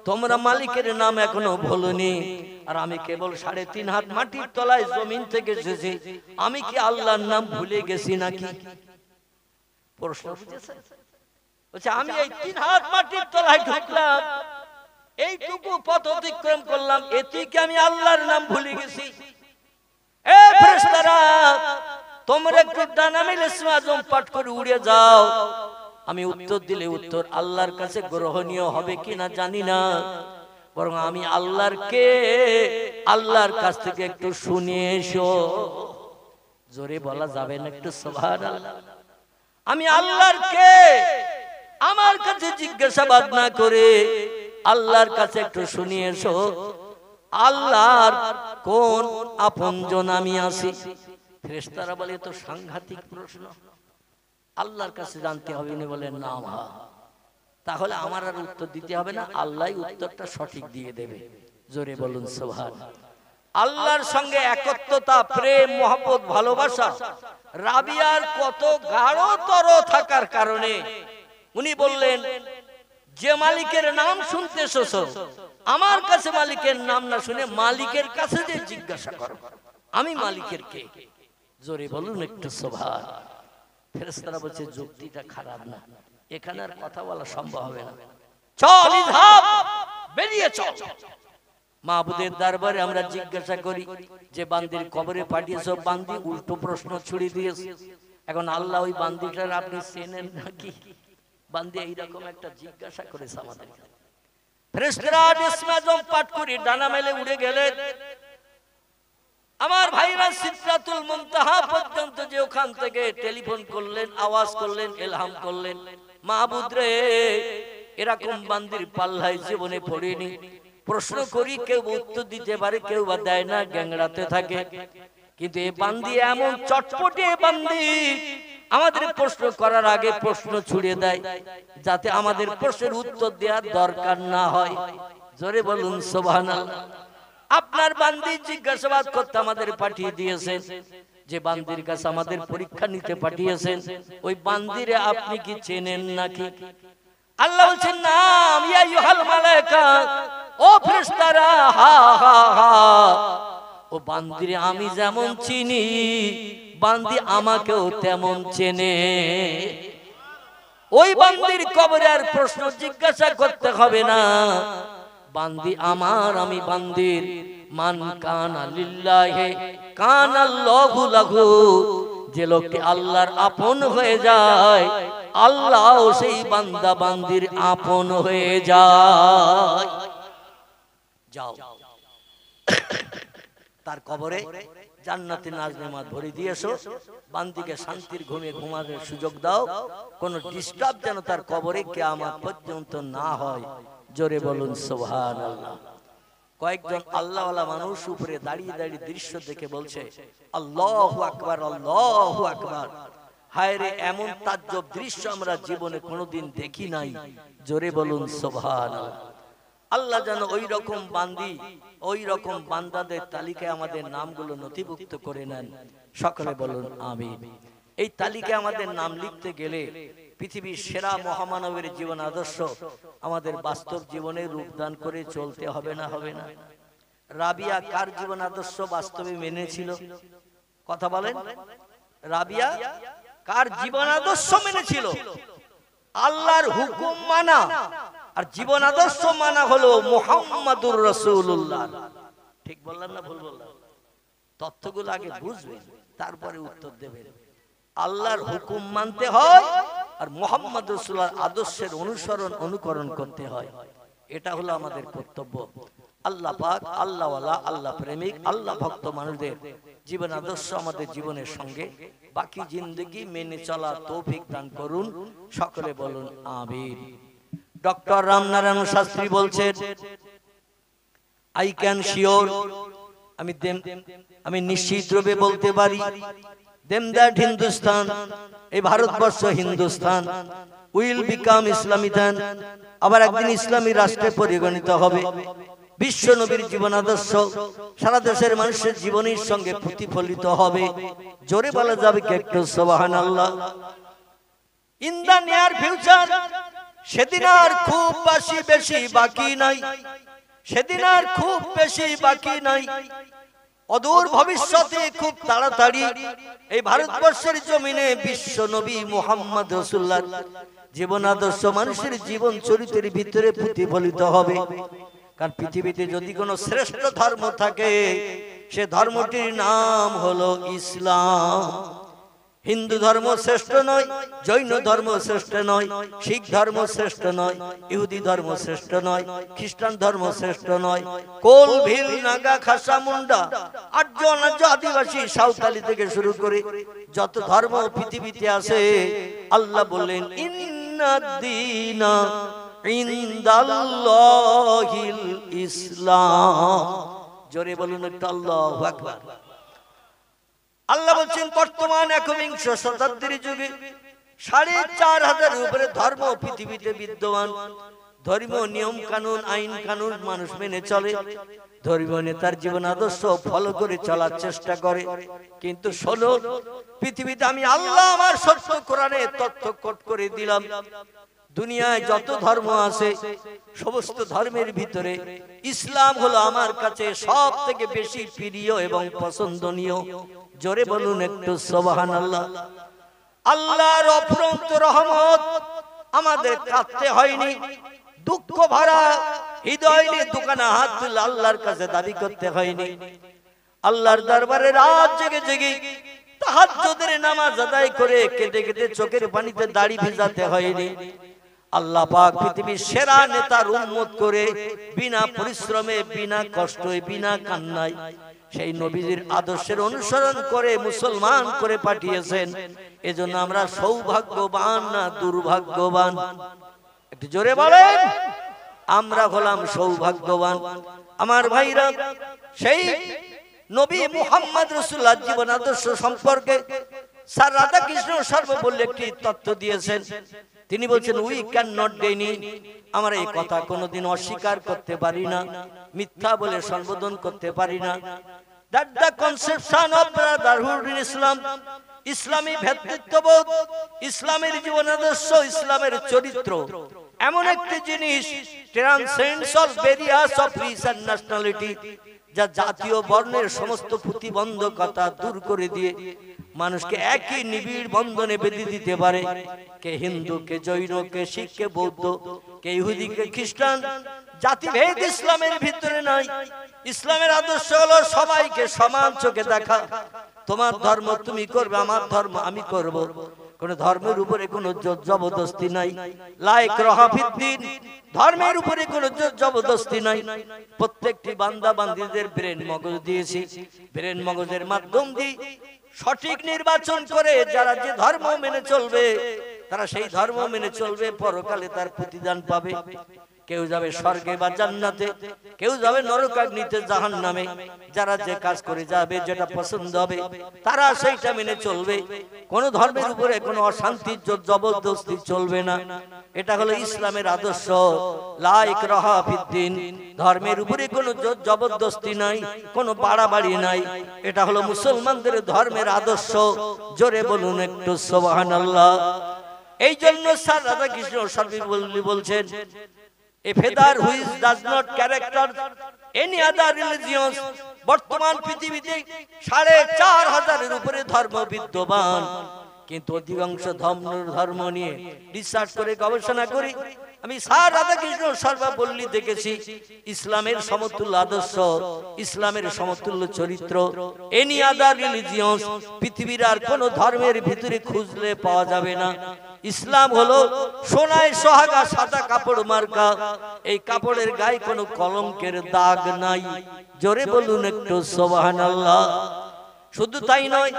তোমরা মালিকের নাম এখনো ভুলনি, আর আমি কেবল 3.5 হাত মাটির তলায় জমিন থেকে এসেছি, আমি কি আল্লাহর নাম ভুলে গেছি নাকি? প্রশ্ন বুঝেছেন? বলছে আমি এই 3 হাত মাটির তলায় ঢুকলাম, এইটুকু পথ অতিক্রম করলাম, এতেই কি আমি আল্লাহর নাম ভুলে গেছি? এ ফেরেশতারা তোমরা একটু ডানা মেলে ইসমে আজম পাঠ করে উড়ে যাও। আমি উত্তর দিলে উত্তর আল্লাহর কাছে গ্রহণীয় হবে কিনা জানি না, বরং আমি আল্লাহর কাছ থেকে একটু শুনে এসো। জোরে বলা যাবে না একটু সুবহানাল্লাহ? আমি আল্লাহর কে আমার কাছে জিজ্ঞাসাবাদ না করে আল্লাহর কাছে একটু শুনে এসো, আল্লাহর কোন আপনজন আমি আছি। ফেরেশতারা বলে তো সাংঘাতিক প্রশ্ন, আল্লাহর কাছে জানতে হবে না? বলে না, তাহলে আমার আর উত্তর দিতে হবে না, আল্লাহই উত্তরটা সঠিক দিয়ে দেবে। জোরে বলুন সুবহানাল্লাহ। আল্লাহর সঙ্গে একত্বতা, প্রেম, মহব্বত, ভালোবাসা রাবিয়ার কত গাঢ়তর থাকার কারণে উনি বললেন যে মালিকের নাম শুনতে এসেছো, আমার কাছে মালিকের নাম না শুনে মালিকের কাছে যে জিজ্ঞাসা করো আমি মালিকের কে। জোরে বলুন একটু সুবহানাল্লাহ। ফেরেশতারা বলছে যুক্তিটা খারাপ না, এখানে আর কথা বলা সম্ভব হবে না, চল ইযহাব, বেরিয়ে চল। মাহবুদের দরবারে আমরা জিজ্ঞাসা করি যে বান্দির কবরে পাঠিয়েছো, বান্দি উল্টো প্রশ্ন ছুড়ে দিয়েছে। এখন আল্লাহ ওই বান্দিটার আপনি চেনেন নাকি? বান্দি এইরকম একটা জিজ্ঞাসা করেছে আমাদের। ফেরেশতারা ইসমে আজম পাঠ করে ডানা মেলে উড়ে গেলেন। আমার ভাইরা সিদরাতুল মুনতাহা পর্যন্ত যে ওখান থেকে টেলিফোন করলেন, আওয়াজ করলেন, ইলহাম করলেন, মাহবুদ রে এরকম বান্দির পাল্লায় জীবনে পড়িনি। প্রশ্ন করি কেউ উত্তর দিতে পারে, কেউ বা দেয় না, গ্যাংড়াতে থাকে, কিন্তু এই বান্দি এমন চটপটে বান্দি আমাদের প্রশ্ন করার আগে প্রশ্ন ছুড়ে দেয়, যাতে আমাদের প্রশ্নের উত্তর দেওয়ার দরকার না হয়। জোরে বলুন সুবহানাল্লাহ। আপনার বান্দি জিজ্ঞাসাবাদ করতে আমাদের পাঠিয়ে দিয়েছেন, যে বান্দির কাছে আমাদের পরীক্ষা নিতে পাঠিয়েছেন, ওই বান্দিরে আপনি কি চেনেন নাকি? আল্লাহ বলছেন নাম, ইয়া আইয়ুহাল মালায়েকা, ও ফেরেশতারা, হা হা হা, ও বান্দিরে আমি যেমন চিনি বান্দি আমাকেও তেমন চেনে। ওই বান্দির কবরে আর প্রশ্ন জিজ্ঞাসা করতে হবে না, বান্দি আমার, আমি বান্দির। মান কানা লিল্লাহি কানাল্লাহু লাহু, যে লোকটি আল্লাহর আপন হয়ে যায় আল্লাহ সেই বান্দা বান্দির আপন হয়ে যায়। যাও তার কবরে জান্নাতি নাজ নেমাত ভরে দিয়েছো, বান্দিকে শান্তির ঘুমে ঘুমানোর সুযোগ দাও, কোনো ডিস্টার্ব যেন তার কবরে কিয়ামত পর্যন্ত না হয়। জোরে বলুন সুবহানাল্লাহ। কয়েকজন আল্লাহওয়ালা মানুষ উপরে দাঁড়িয়ে দাঁড়িয়ে দৃশ্য দেখে বলছে আল্লাহু আকবার, আল্লাহু আকবার। হায় রে, এমন তাজ্জব দৃশ্য আমরা জীবনে কোনোদিন দেখি নাই। জোরে বলুন সুবহানাল্লাহ। আল্লাহ যেন ওই রকম বান্দি, ওই রকম বান্দাদের তালিকায় আমাদের নামগুলো নথিভুক্ত করে নেন। সকলে বলুন আমিন। এই তালিকায় আমাদের নাম লিখতে গেলে পৃথিবীর সেরা মহামানবের জীবন আদর্শ আমাদের বাস্তব জীবনে রূপদান করে চলতে হবে না? হবে না? রাবিয়া কার জীবন আদর্শ বাস্তবে মেনেছিল? কথা বলেন। রাবিয়া কার জীবন আদর্শ মেনেছিল? আল্লাহর হুকুম মানা আর জীবন আদর্শ মানা হলো মুহাম্মাদুর রাসূলুল্লাহ। ঠিক বললাম না ভুল বললাম? তথ্যগুলো আগে বুঝবেন, তারপরে উত্তর দেবেন। আল্লাহর হুকুম মানতে হয় আর মুহাম্মদ রাসূলুল্লাহর আদর্শের অনুসরণ অনুকরণ করতে হয়। এটা হলো আমাদের কর্তব্য। আল্লাহ পাক আল্লাহওয়ালা, আল্লাহ প্রেমিক, আল্লাহ ভক্ত মানুষদের জীবন আদর্শ আমাদের জীবনের সঙ্গে বাকি জিন্দেগি মেনে চলার তৌফিক দান করুন। সকলে বলুন আমিন। ডক্টর রামনারায়ণ শাস্ত্রী বলছেন, আই ক্যান শিওর, আমি নিশ্চিত রূপে বলতে পারি, দেম দ্যাট হিন্দুস্তান, এই ভারতবর্ষ হিন্দুস্তান উইল বিকাম ইসলামিতান, আবার একদিন ইসলামী রাষ্ট্রে পরিগণিত হবে। বিশ্ব নবীর জীবন আদর্শ সারা দেশের মানুষের জীবনের সঙ্গে প্রতিফলিত হবে। জোরে বলা যাবে কি একটু সুবহানাল্লাহ? ইন দা নিয়ার ফিউচার, সেদিন আর খুব বেশি বাকি নাই, সেদিন আর খুব বেশি বাকি নাই। অদূর ভবিষ্যতে খুব তাড়াতাড়ি এই ভারতবর্ষের জমিনে বিশ্ব নবী মুহাম্মদ রাসূলুল্লাহ জীবন আদর্শ মানুষের জীবন চরিত্রের ভিতরে প্রতিফলিত হবে। কারণ পৃথিবীতে যদি কোনো শ্রেষ্ঠ ধর্ম থাকে সে ধর্মটির নাম হলো ইসলাম। হিন্দু ধর্ম শ্রেষ্ঠ নয়, জৈন ধর্ম শ্রেষ্ঠ নয়, শিখ ধর্ম শ্রেষ্ঠ নয়, ইহুদি ধর্ম শ্রেষ্ঠ নয়, খ্রিস্টান ধর্ম শ্রেষ্ঠ নয়। কোল, ভিল, নাগা, খাসা, মুন্ডা, আর্য, অনার্য, আদিবাসী, সাঁওতালি থেকে শুরু করে যত ধর্ম পৃথিবীতে আছে, আল্লাহ বললেন ইন্নাদ-দীনা ইনদাল্লাহিল ইসলাম। জোরে বলুন একটু আল্লাহু আকবার। আল্লাহ বলছেন বর্তমান একবিংশ শতাব্দীর যুগে ৪৫০০০ উপরে ধর্ম পৃথিবীতে বিদ্যমান। ধর্মীয় নিয়ম কানুন, আইন কানুন মানুষ মেনে চলে, ধর্মীয় নেতার জীবন আদর্শ ফলো করে চলার চেষ্টা করে। কিন্তু শোনো, পৃথিবীতে আমি আল্লাহ আমার সত্য কোরআনে তথ্য কোট করে দিলাম, দুনিয়ায় যত ধর্ম আছে সমস্ত ধর্মের ভিতরে ইসলাম হলো আমার কাছে সব থেকে বেশি প্রিয় এবং পছন্দনীয়। জোরে বলুন একটু সুবহানাল্লাহ। আল্লাহর অফুরন্ত রহমত আমাদের কাঁদতে হয়নি, দুঃখ ভরা হৃদয় নিয়ে দোকানে হাত তুলে আল্লাহর কাছে দাবি করতে হয়নি। আল্লাহর দরবারে রাত জেগে জেগে তাহাজ্জুদের নামাজ আদায় করে কেঁদে কেঁদে চোখের পানিতে দাড়ি ভিজাতে হয়নি। আল্লাহ পাক পৃথিবীর সেরা নেতার উম্মত করে বিনা পরিশ্রমে, বিনা কষ্টে, বিনা কান্নায় সেই নবীজির আদর্শের অনুসরণ করে মুসলমান করে পাঠিয়েছেন। এজন্য আমরা সৌভাগ্যবান না দুর্ভাগ্যবান? একটু জোরে বলেন। আমরা হলাম সৌভাগ্যবান। আমার ভাইরা, সেই নবী মুহাম্মদ রাসূলুল্লাহ জীবন আদর্শ সম্পর্কে স্যার রাধাকৃষ্ণ সর্বপল্লী একটি তথ্য দিয়েছেন। তিনি বলছেন উই ক্যান নট ডেনি, আমরা এই কথা কোনোদিন অস্বীকার করতে পারি না, মিথ্যা বলে সম্বোধন করতে পারি না। that the conception of brotherhood in Islam, ইসলামী ভ্রাতৃত্ববোধ, ইসলামের জীবন আদর্শ, ইসলামের চরিত্র এমন একটি জিনিস transcends all barriers of race and nationality, যা জাতীয় বর্ণের সমস্ত প্রতিবন্ধকতা দূর করে দিয়ে মানুষকে একই নিবিড় বন্ধনে বেঁধে দিতে পারে। কে হিন্দু, কে জৈন, কে শিখ, কে বৌদ্ধ, কে ইহুদি, কে খ্রিস্টান, জাতিভেদ ইসলামের ভিতরে নাই। ইসলামের আদর্শ হলো সবাইকে সমান চোখে দেখা। তোমার ধর্ম তুমি করবে, আমার ধর্ম আমি করব। কোন ধর্মের উপরে কোনো জোর জবরদস্তি নাই। লা ইকরাহা ফিদ্দীন, ধর্মের উপরে কোনো জোর জবরদস্তি নাই। প্রত্যেকটি বান্দা বান্দীদের ব্রেন মগজ দিয়েছি, ব্রেন মগজের মাধ্যম দিয়ে সঠিক নির্বাচন করে যারা যে ধর্ম মেনে চলবে তারা সেই ধর্ম মেনে চলবে, পরকালে তার প্রতিদান পাবে। কেউ যাবে স্বর্গে বা জান্নাতে, কেউ যাবে নরকাগ্নিতে জাহান্নামে। যারা যে কাজ করে যাবে, যেটা পছন্দ হবে তারা সেইটা মেনে চলবে। কোন ধর্মের উপরে কোনো অশান্তি জবরদস্তি চলবে না। এটা হলো ইসলামের আদর্শ। লা ইকরাহা ফিদ্দীন, ধর্মের উপরে কোনো জবরদস্তি নাই, কোনো বাড়াবাড়ি নাই। এটা হলো মুসলমানদের ধর্মের আদর্শ। জোরে বলুন একটু সুবহানাল্লাহ। এই জন্য স্যার রাধাকৃষ্ণ সার্বভৌম বলছেন, a feather which does not character any other religions। বর্তমান পৃথিবীতে ৪৫০০ উপরে ধর্ম বিদ্যমান, কিন্তু অধিকাংশ ধর্ম নিয়ে রিসার্চ করে গবেষণা করি আমি স্যার রাধাকৃষ্ণ সর্বপল্লী দেখেছি ইসলামের সমতুল্য আদর্শ, ইসলামের সমতুল্য চরিত্র এনি আদার রিলিজিয়ন্স পৃথিবীর আর কোন ধর্মের ভিতরে খুঁজলে পাওয়া যাবে না। ইসলাম হলো সোনায় সোহাগা সাদা কাপড় মার্কা, এই কাপড়ের গায়ে কোনো কলঙ্কের দাগ নাই। জোরে বলুন একটু সুবহানাল্লাহ। শুধু তাই নয়,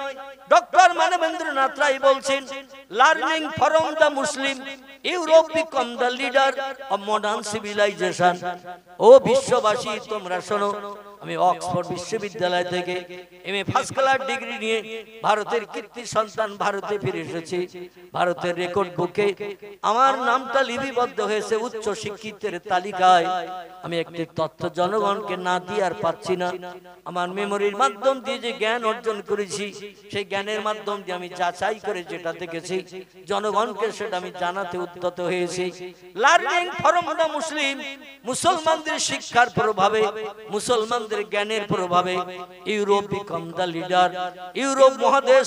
ডক্টর মানবেন্দ্রনাথ রায় বলছেন, learning from the Muslim Europe became the leader of modern civilization. ও বিশ্ববাসী তোমরা শোনো, আমি অক্সফোর্ড বিশ্ববিদ্যালয় থেকে এমএ ফার্স্ট ক্লাস ডিগ্রি নিয়ে ভারতের কীর্তি সন্তান ভারতে ফিরে এসেছি। ভারতের রেকর্ড বুকে আমার নামটা লিপিবদ্ধ হয়েছে উচ্চ শিক্ষিতের তালিকায়। আমি একটি তথ্য জনগণকে না দিয়ে আর পাচ্ছি না। আমার মেমোরির মাধ্যম দিয়ে যে জ্ঞান অর্জন করেছি, সেই জ্ঞানের মাধ্যম দিয়ে আমি যাচাই করে যেটা দেখেছি জনগণকে সেটা আমি জানাতে উদ্যত হয়েছি। লার্নিং ফ্রম দ্য মুসলিম, মুসলমানদের শিক্ষার প্রভাবে, মুসলমানদের জ্ঞানের প্রভাবে Europe became the leader. Europe মহাদেশ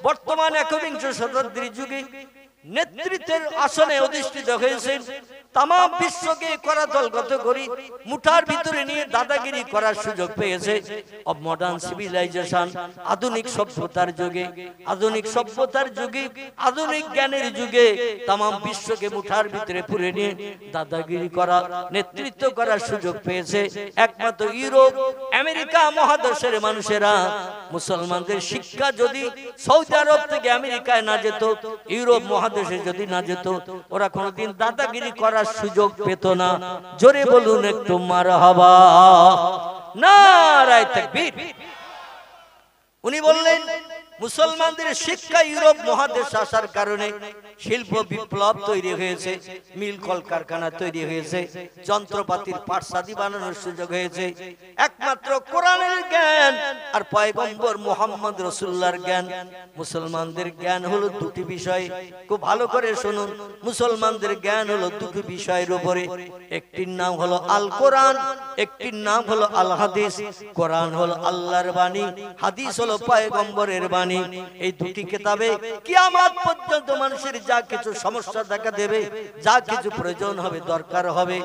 বর্তমান একবিংশ শতাব্দীর যুগে নেতৃত্বের আসনে অধিষ্ঠিত হয়েছেন। তাম বিশ্বকে করাতলগত করি মুঠার ভিতরে নিয়ে দাদাগিরি করার সুযোগ পেয়েছে। অব মডার্ন সিভিলাইজেশন, আধুনিক সভ্যতার যুগে, আধুনিক সভ্যতার যুগে, আধুনিক জ্ঞানের যুগে তাম বিশ্বকে মুঠার ভিতরে পুরে নিয়ে দাদাগিরি করা, নেতৃত্ব করার সুযোগ পেয়েছে একমাত্র ইউরোপ আমেরিকা মহাদেশের মানুষেরা। মুসলমানদের শিক্ষা যদি সৌদি আরব থেকে আমেরিকায় না যেত, ইউরোপ মহাদেশে যদি না যেত, ওরা কোনোদিন দাদাগিরি করার সুযোগ পেত না। জোরে বলুন একটু মারহাবা, নারায়ে তাকবীর। উনি বললেন মুসলমানদের শিক্ষা ইউরোপ মহাদেশ আসার কারণে শিল্প বিপ্লব তৈরি হয়েছে, মিল কলকারখানা তৈরি হয়েছে, যন্ত্রপাতির পাঠশালা বানানোর সুযোগ হয়েছে। একমাত্র কোরআনের জ্ঞান আর পয়গম্বর মুহাম্মদ রাসূলুল্লাহর জ্ঞান। মুসলমানদের জ্ঞান হলো দুটি বিষয়, খুব ভালো করে শুনুন। মুসলমানদের জ্ঞান হলো দুটি বিষয়ের উপরে, একটির নাম হলো আল কোরআন, একটির নাম হলো আল হাদিস। কোরআন হলো আল্লাহর বাণী, হাদিস হলো পয়গম্বরের বাণী। এই দুটি কিতাবে কিয়ামত পর্যন্ত মানুষের যা কিছু সমস্যা দেখা দেবে, যা কিছু প্রয়োজন হবে, দরকার হবে,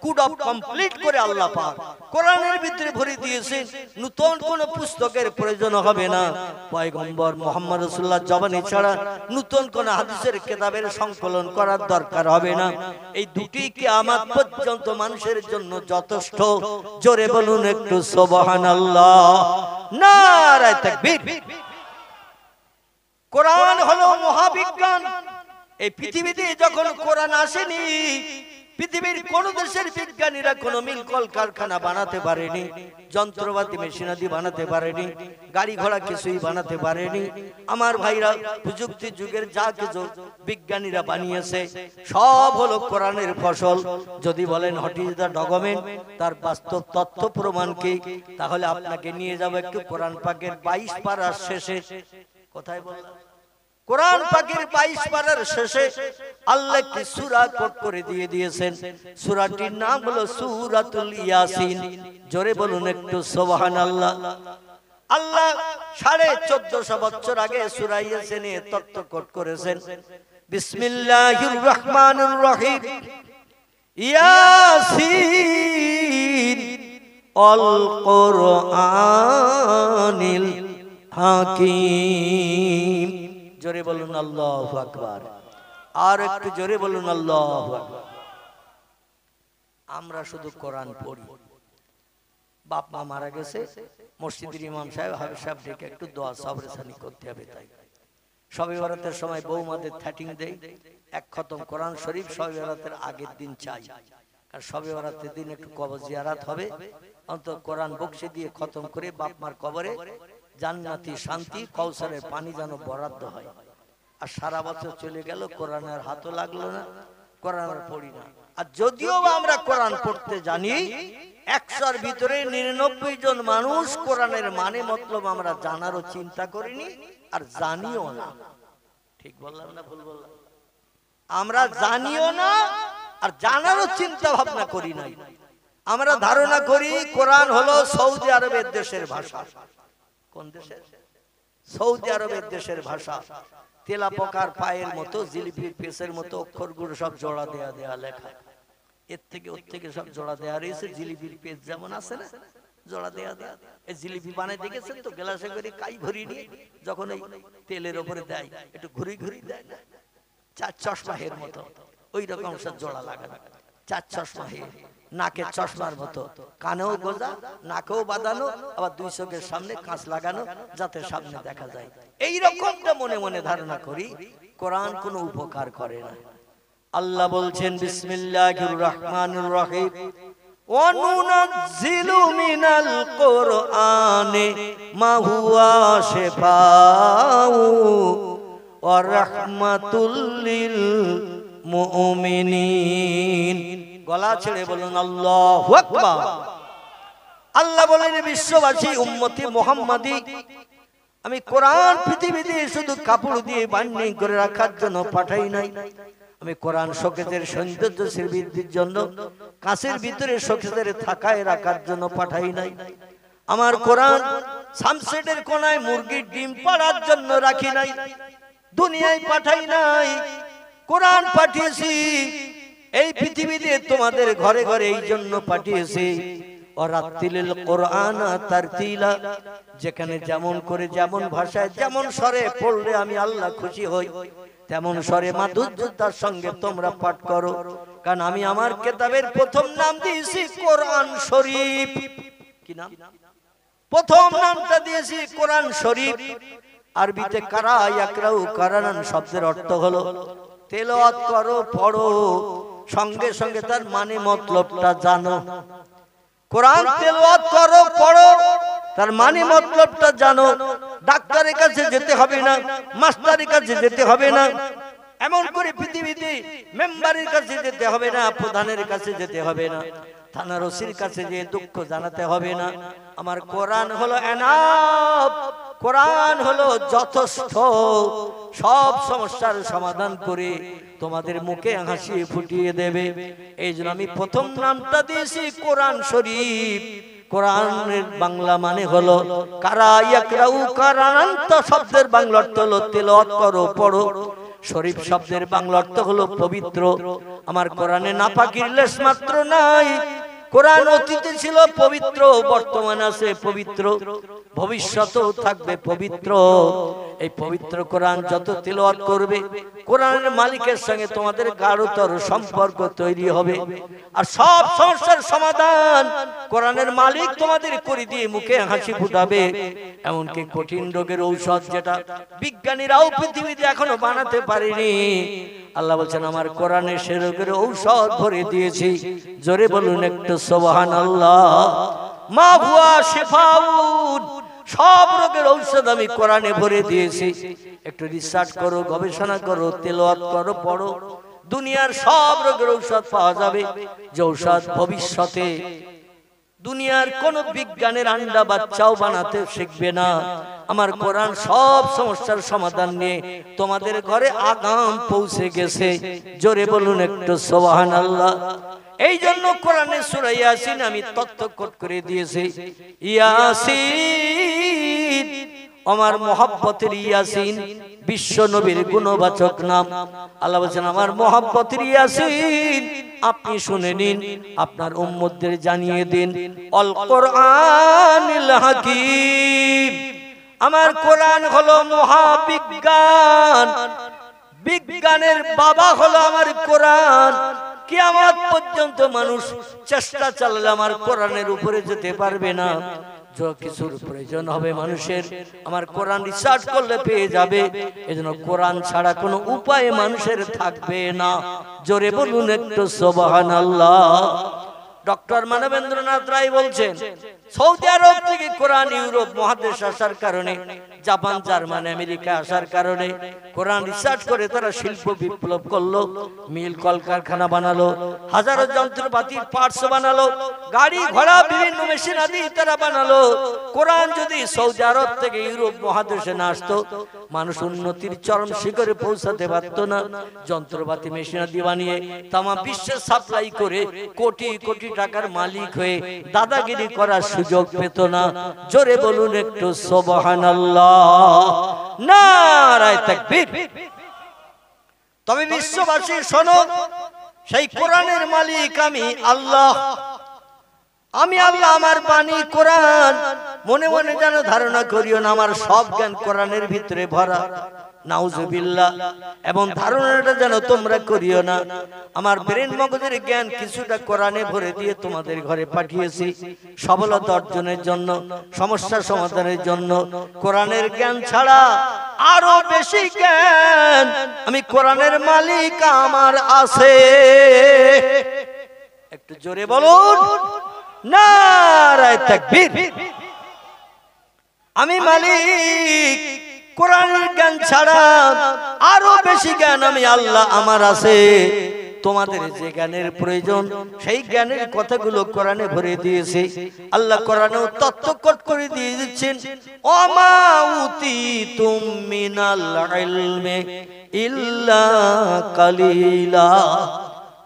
কুড অফ কমপ্লিট করে আল্লাহ পাক কোরআনের ভিতরে ভরে দিয়েছেন। নতুন কোন পুস্তকের প্রয়োজন হবে না। পয়গম্বর মুহাম্মদ রাসূলুল্লাহ জবানি ছাড়া নতুন কোন হাদিসের কিতাবের সংকলন করার দরকার হবে না। এই দুটি কিয়ামত পর্যন্ত মানুষের জন্য যথেষ্ট। জোরে বলুন একটু সুবহানাল্লাহ, নারায়ে তাকবীর। কোরআন হলো মহাবিজ্ঞান। এই পৃথিবীতে যখন কোরআন আসেনি, পৃথিবীর কোন দেশের বিজ্ঞানীরা কোন মিল কলকারখানা বানাতে পারেনি, যন্ত্রপাতি মেশিনাদি বানাতে পারেনি, গাড়ি ঘোড়া কিছুই বানাতে পারেনি। আমার ভাইরা, প্রযুক্তি যুগের যা কিছু বিজ্ঞানীরা বানিয়েছে সব হলো কোরআনের ফসল। যদি বলেন হোয়াট ইজ দ্য ডকুমেন্ট, তার বাস্তব তথ্য প্রমাণ কি, তাহলে আপনাকে নিয়ে যাব একটু কোরআন পাকের 22 পারার শেষে। কোথায় বললাম? কোরআন পাকের 22 পারার শেষে আল্লাহ একটি সূরা কোট করে দিয়ে দিয়েছেন। সূরাটির নাম হলো সূরাতুল ইয়াসিন। জোরে বলুন একটু সুবহানাল্লাহ। আল্লাহ 1450 বছর আগে সূরা ইয়াসিনে তত্ত্ব কোট করেছেন। বিসমিল্লাহির রহমানির রহিম, ইয়াসিন আল কুরআনিল হাকিম। জোরে বলুন আল্লাহু আকবার। আর একটু জোরে বলুন আল্লাহু আকবার। আমরা শুধু কোরআন পড়ি। বাপ মা মারা গেছে, মসজিদের ইমাম সাহেব হাফেজ সাহেব ডেকে একটু দোয়া সাবরেসানি করতে হবে, তাই শবে বরাতের সময় বৌমাদের থ্যাটিং দেই, এক খতম কোরআন শরীফ শবে বরাতের আগের দিন চাই। আর শবে বরাতের দিন একটু কবর জিয়ারাত হবে, অন্তত কোরআন বক্সে দিয়ে খতম করে বাপ মার কবরে জান্নাতি শান্তি কৌসারের পানি যেন বরাদ্দ হয়। আর সারা বছর চলে গেল, কোরআনের হাতও লাগলো না, কোরআন আর পড়ি না। আর যদিও আমরা কোরআন পড়তে জানি, 100-র ভিতরে 99 জন মানুষ কোরআনের মানে মতলব আমরা জানারও চিন্তা করিনি, আর জানিও না। ঠিক বললাম না ভুল বললাম? আমরা জানিও না আর জানারও চিন্তা ভাবনা করি নাই। আমরা ধারণা করি কোরআন হলো সৌদি আরবের দেশের ভাষা। কোন দেশের? সৌদি আরবের দেশের ভাষা। তেলা পোকার পায়ের মতো, জিলিপির পেছের মতো অক্ষরগুলো সব জোড়া দেয়া দেয়া লেখা। এর থেকে ওর থেকে সব জোড়া দেয়া রয়েছে। জিলিপির পেজ যেমন আছে না, জোড়া দেয়া দেয়া। এই জিলিপি বানায় দেখেছেন তো, গ্লাসে করে কাই ভরি নিয়ে যখন এই তেলের উপরে দেয় একটু ঘুরি ঘুরি দেয় না, 4 চশমা হের মতো, ওই রকম সব জোড়া লাগানো। 4 চশমা হের, নাকে চশমার মতো, কানেও গোজা, নাকেও বাঁধানো, আবার 2 চোখের সামনে কাঁচ লাগানো যাতে সামনে দেখা যায়। এই রকমটা মনে মনে ধারণা করি। কোরআন কোনো উপকার করে না। আল্লাহ বলছেন বিসমিল্লাহির রহমানির রহিম, ওয়া নুনাজ্জিলু মিনাল কুরআনি মা হুয়া শিফাউ ওয়া রাহমাতুল লিল মুমিনিন। গলা ছেড়ে বলুন আল্লাহু আকবার। আল্লাহ বলেন বিশ্ববাসী উম্মতি মুহাম্মাদি, আমি কোরআন পৃথিবীতে শুধু কাপড় দিয়ে বান্ডিং করে রাখার জন্য পাঠাই নাই। আমি কোরআন শোকেসের সৌন্দর্য বৃদ্ধির জন্য, কাঁচের ভিতরে শোকেসের থাকায় রাখার জন্য পাঠাই নাই। আমার কোরআন সানসেটের কোনায় মুরগির ডিম পাড়ার জন্য রাখি নাই। দুনিয়ায় পাঠাই নাই, কোরআন পাঠিয়েছি এই পৃথিবীতে তোমাদের ঘরে ঘরে এই জন্য পাঠিয়েছি। ওয়ারাতিলিল কোরআনা তারতিলা, যেখানে যেমন করে যেমন ভাষায় যেমন স্বরে পড়লে আমি আল্লাহ খুশি হই, তেমন স্বরে মাধুর্যতার সঙ্গে তোমরা পাঠ করো। কারণ আমি আমার কিতাবের প্রথম নাম দিয়েছি কোরআন শরীফ। কি নাম? প্রথম নামটা দিয়েছি কোরআন শরীফ। আরবিতে কারা ইয়াকরাউ কারানান শব্দের অর্থ হলো তেলাওয়াত করো, পড়ো, সঙ্গে সঙ্গে তার মানে মতলবটা জানো। কোরআন তেলাওয়াত করো, পড়ো, তার মানে মতলবটা জানো। ডাক্তারের কাছে যেতে হবে না, মাস্টারের কাছে যেতে হবে না, এমন করে পৃথিবীতে মেম্বারের কাছে যেতে হবে না, প্রধানের কাছে যেতে হবে না, থানার ওসির কাছে যে দুঃখ জানাতে হবে না। আমার কোরআন হলো এনাফ, কোরআন হলো যথেষ্ট, সব সমস্যার সমাধান করে তোমাদের মুখে হাসি ফুটিয়ে দেবে। এই জন্য আমি প্রথম নামটা দিয়েছি কোরআন শরীফ। কোরআনের বাংলা মানে হলো কারা ইয়াকরাউ কারানান, তো শব্দের বাংলা অর্থ হলো তেলাওয়াত করো, পড়ো। শরীফ শব্দের বাংলা অর্থ হলো পবিত্র। আমার কোরআনে নাপাকির লেশ মাত্র নাই। কোরআন অতীতে ছিল পবিত্র, বর্তমান আছে পবিত্র, ভবিষ্যতেও থাকবে পবিত্র। এই পবিত্র কোরআন যত তিলাওয়াত করবে, কোরআনের মালিকের সঙ্গে তোমাদের গাঢ়তর সম্পর্ক তৈরি হবে। আর সব সমস্যার সমাধান কোরআনের মালিক তোমাদের করে দিয়ে মুখে হাসি ফুটাবে। এমনকি কঠিন রোগের ঔষধ যেটা বিজ্ঞানীরাও পৃথিবীতে এখনো বানাতে পারেনি, আল্লাহ বলছেন আমার কোরআনে সে রোগের ঔষধ ভরে দিয়েছি। জোরে বলুন একটু সুবহানাল্লাহ। মা হুয়া শিফাউন, সব রোগের ঔষধ আমি কোরআনে ভরে দিয়েছি। একটু রিসার্চ করো, গবেষণা করো, তেলাওয়াত করো, পড়ো, দুনিয়ার সব রোগের ঔষধ পাওয়া যাবে। যে ঔষধ ভবিষ্যতে দুনিয়ার কোন বিজ্ঞানের আন্ডা বাচ্চাও বানাতে শিখবে না। আমার কোরআন সব সমস্যার সমাধান নিয়ে তোমাদের ঘরে আগাম পৌঁছে গেছে। জোরে বলুন একটু সুবহানাল্লাহ। এই জন্য কোরআনে সূরা ইয়াসিন আমি তথ্য কোট করে দিয়েছি। ইয়াসিন ইয়াসিন, আমার মোহাব্বতের ইয়াসিন, বিশ্ব নবীর গুণবাচক নাম। আল্লাহ বলেন আমার মোহাব্বতের ইয়াসিন আপনি শুনে নিন, আপনার উম্মতদের জানিয়ে দিন। আল কোরআনিল হাকীম, আমার কোরআন হলো মহাবিজ্ঞান, বিজ্ঞানের বাবা হলো আমার কোরআন। কিয়ামত পর্যন্ত মানুষ চেষ্টা চালালে আমার কোরআনের উপরে যেতে পারবে না। যা কিছুর প্রয়োজন হবে মানুষের, আমার কোরআন রিসার্চ করলে পেয়ে যাবে। এজন্য কোরআন ছাড়া কোনো উপায় মানুষের থাকবে না। জোরে বলুন একটু সুবহানাল্লাহ। ডক্টর মানবেন্দ্রনাথ রায় বলছেন সৌদি আরব থেকে কোরআন ইউরোপ মহাদেশ আসার কারণে, জাপান, জার্মান, আমেরিকা আসার কারণে কোরআন রিসার্চ করে তারা শিল্প বিপ্লব করলো, মিল কলকারখানা বানালো, হাজারো যন্ত্রপাতির পার্টস বানালো, গাড়ি ঘোড়া বিভিন্ন মেশিন আদি তারা বানালো। কোরআন যদি সৌদি আরব থেকে ইউরোপ মহাদেশে না আসতো, মানুষ উন্নতির চরম শিখরে পৌঁছাতে পারত না। যন্ত্রপাতি মেশিন আদি বানিয়ে তামা বিশ্বে সাপ্লাই করে কোটি কোটি টাকার মালিক হয়ে দাদাগিরি করার সুযোগ পেত না। জোরে বলুন একটু সুবহানাল্লাহ, নারায়ে তাকবীর। তবে বিশ্ববাসী শোনো, সেই কোরআনের মালিক আমি আল্লাহ। আমি আল্লাহ, আমার বাণী কোরআন। মনে মনে যেন ধারণা করিও না আমার সব জ্ঞান কোরআনের ভিতরে ভরা, নাউজুবিল্লাহ। এবং ধারণাটা যেন তোমরা করিও না আমার ব্রেন মগজের জ্ঞান কিছুটা কোরআনে ভরে দিয়ে তোমাদের ঘরে পাঠিয়েছি সফলতা অর্জনের জন্য, সমস্যা সমাধানের জন্য। কোরআনের জ্ঞান ছাড়া আরো বেশি জ্ঞান আমি কোরআনের মালিক আমার আছে। একটু জোরে বলুন নারায়ে তাকবীর। আমি মালিক, কোরআনের জ্ঞান ছাড়া আরো বেশি জ্ঞান আমি আল্লাহ আমার আছে। তোমাদের যে জ্ঞানের প্রয়োজন সেই জ্ঞানের কথাগুলো কোরআনে ভরে দিয়েছে আল্লাহ। কোরআনেও তত্ত্বকট করে দিয়ে দিচ্ছেন, ওমা উতিতুম মিনাল ইলমি ইল্লা কালিলা।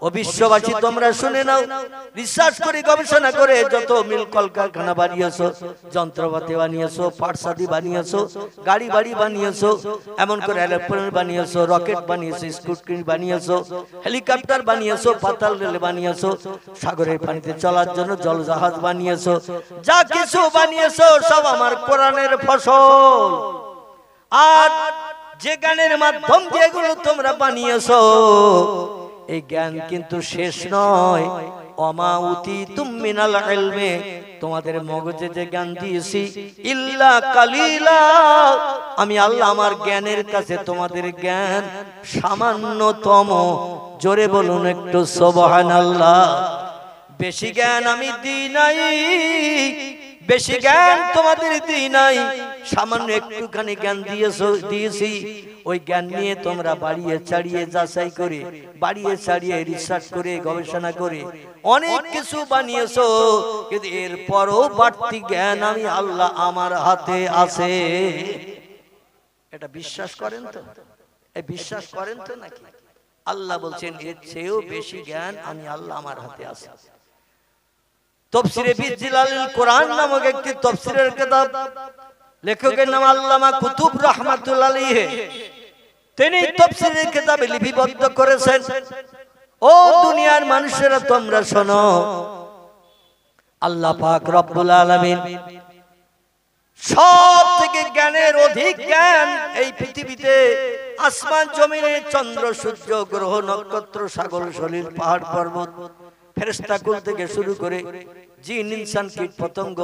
ও বিশ্ববাসী তোমরা শুনে নাও, রিসার্চ করে গবেষণা করে যত মিল কলকারখানা বানিয়েছো, যন্ত্রপাতি বানিয়েছো, পাটসাদি বানিয়েছো, গাড়ি বাড়ি বানিয়েছো, এমন করে এরোপ্লেন বানিয়েছো, রকেট বানিয়েছো, স্কুটর বানিয়েছো, হেলিকপ্টার বানিয়েছো, পাতাল রেল বানিয়েছো, সাগরের পানিতে চলার জন্য জলজাহাজ বানিয়েছো, যা কিছু বানিয়েছো সব আমার কোরআনের ফসল। আর যে জ্ঞানের মাধ্যম দিয়ে এগুলো তোমরা বানিয়েছো, এই জ্ঞান কিন্তু শেষ নয়। ওমা উতিতুম মিনাল ইলমি, তোমাদের মগজে যে জ্ঞান দিয়েছি, ইল্লা কালিলা, আমি আল্লাহ আমার জ্ঞানের কাছে তোমাদের জ্ঞান সামান্যতম। জোরে বলুন একটু সুবহানাল্লাহ। বেশি জ্ঞান আমি দিই নাই, বেশি জ্ঞান তোমাদের দিই নাই, সামান্য একটুখানি জ্ঞান দিয়েছি। ওই জ্ঞান নিয়ে তোমরা বাড়িয়ে চাড়িয়ে যাচাই করে, বাড়িয়ে চাড়িয়ে রিসার্চ করে গবেষণা করে অনেক কিছু বানিয়েছো, কিন্তু এরপরও বাড়তি জ্ঞান আমি আল্লাহ আমার হাতে আছে। এটা বিশ্বাস করেন তো? এই বিশ্বাস করেন তো নাকি? আল্লাহ বলছেন এর চেয়েও বেশি জ্ঞান আমি আল্লাহ আমার হাতে আছে। তাফসীরে বিজিলালিল কোরআন নামক একটি তাফসীরের কিতাব, লেখকের নাম আল্লামা কুতুব রাহমাতুল্লাহ আলাইহি, তিনি তাফসীরের কিতাবে লিপিবদ্ধ করেছেন, ও দুনিয়ার মানুষেরা তোমরা শোনো, আল্লাহ পাক রব্বুল আলামিন সব থেকে জ্ঞানের অধিক জ্ঞান এই পৃথিবীতে আসমান জমিনে চন্দ্র সূর্য গ্রহ নক্ষত্র সাগর সলিল পাহাড় পর্বত ফেরেশতাকুল থেকে শুরু করে জিন ইনসান কীট পতঙ্গ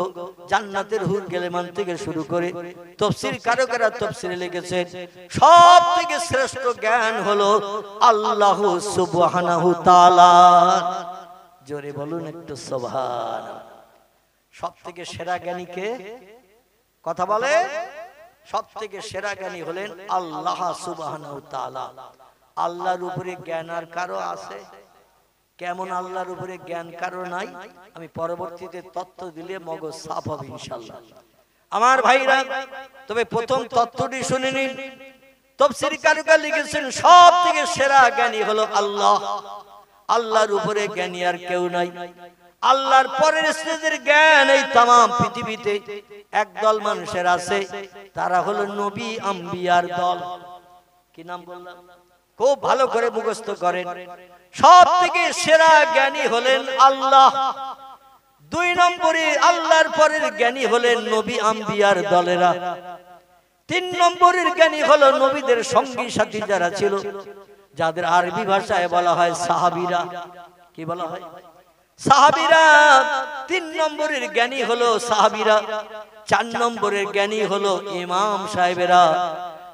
জান্নাতের হুর গেলেমান থেকে শুরু করে তাফসীর কারকেরা তাফসীরে লিখেছেন সব থেকে শ্রেষ্ঠ জ্ঞান হলো আল্লাহ সুবহানাহু তাআলা। জোরে বলুন একটু সুবহানাল্লাহ। সব থেকে সেরা জ্ঞানী কে? কথা বলে। সব থেকে সেরা জ্ঞানী হলেন আল্লাহ সুবহানাহু তাআলা। আল্লাহর উপরে জ্ঞান আর কারো আছে? কেমন আল্লাহর উপরে জ্ঞান কারো নাই? আমি পরবর্তীতে তত্ত্ব দিলে মগজ সাফ হবে ইনশাআল্লাহ। আমার ভাইরা, তবে প্রথম তত্ত্বটি শুনে নিন। তাফসীর কারকেরা লিখেছেন সব থেকে সেরা জ্ঞানী হলো আল্লাহ। আল্লাহর উপরে জ্ঞানী আর কেউ নাই। আল্লাহর পরের স্টেজের জ্ঞান এই তামাম পৃথিবীতে একদল মানুষের আছে, তারা হলো নবী আম্বিয়ার দল। কি নাম বললাম? খুব ভালো করে মুখস্থ করেন। সব থেকে সেরা জ্ঞানী হলেন আল্লাহ। 2 নম্বরে আল্লাহর পরের জ্ঞানী হলেন নবী আম্বিয়ার দলেরা। 3 নম্বরের জ্ঞানী হলো নবীদের সঙ্গী সাথী যারা ছিল, যাদের আরবি ভাষায় বলা হয় সাহাবীরা। কি বলা হয়? সাহাবীরা। 3 নম্বরের জ্ঞানী হলো সাহাবীরা। 4 নম্বরের জ্ঞানী হলো ইমাম সাহেবেরা,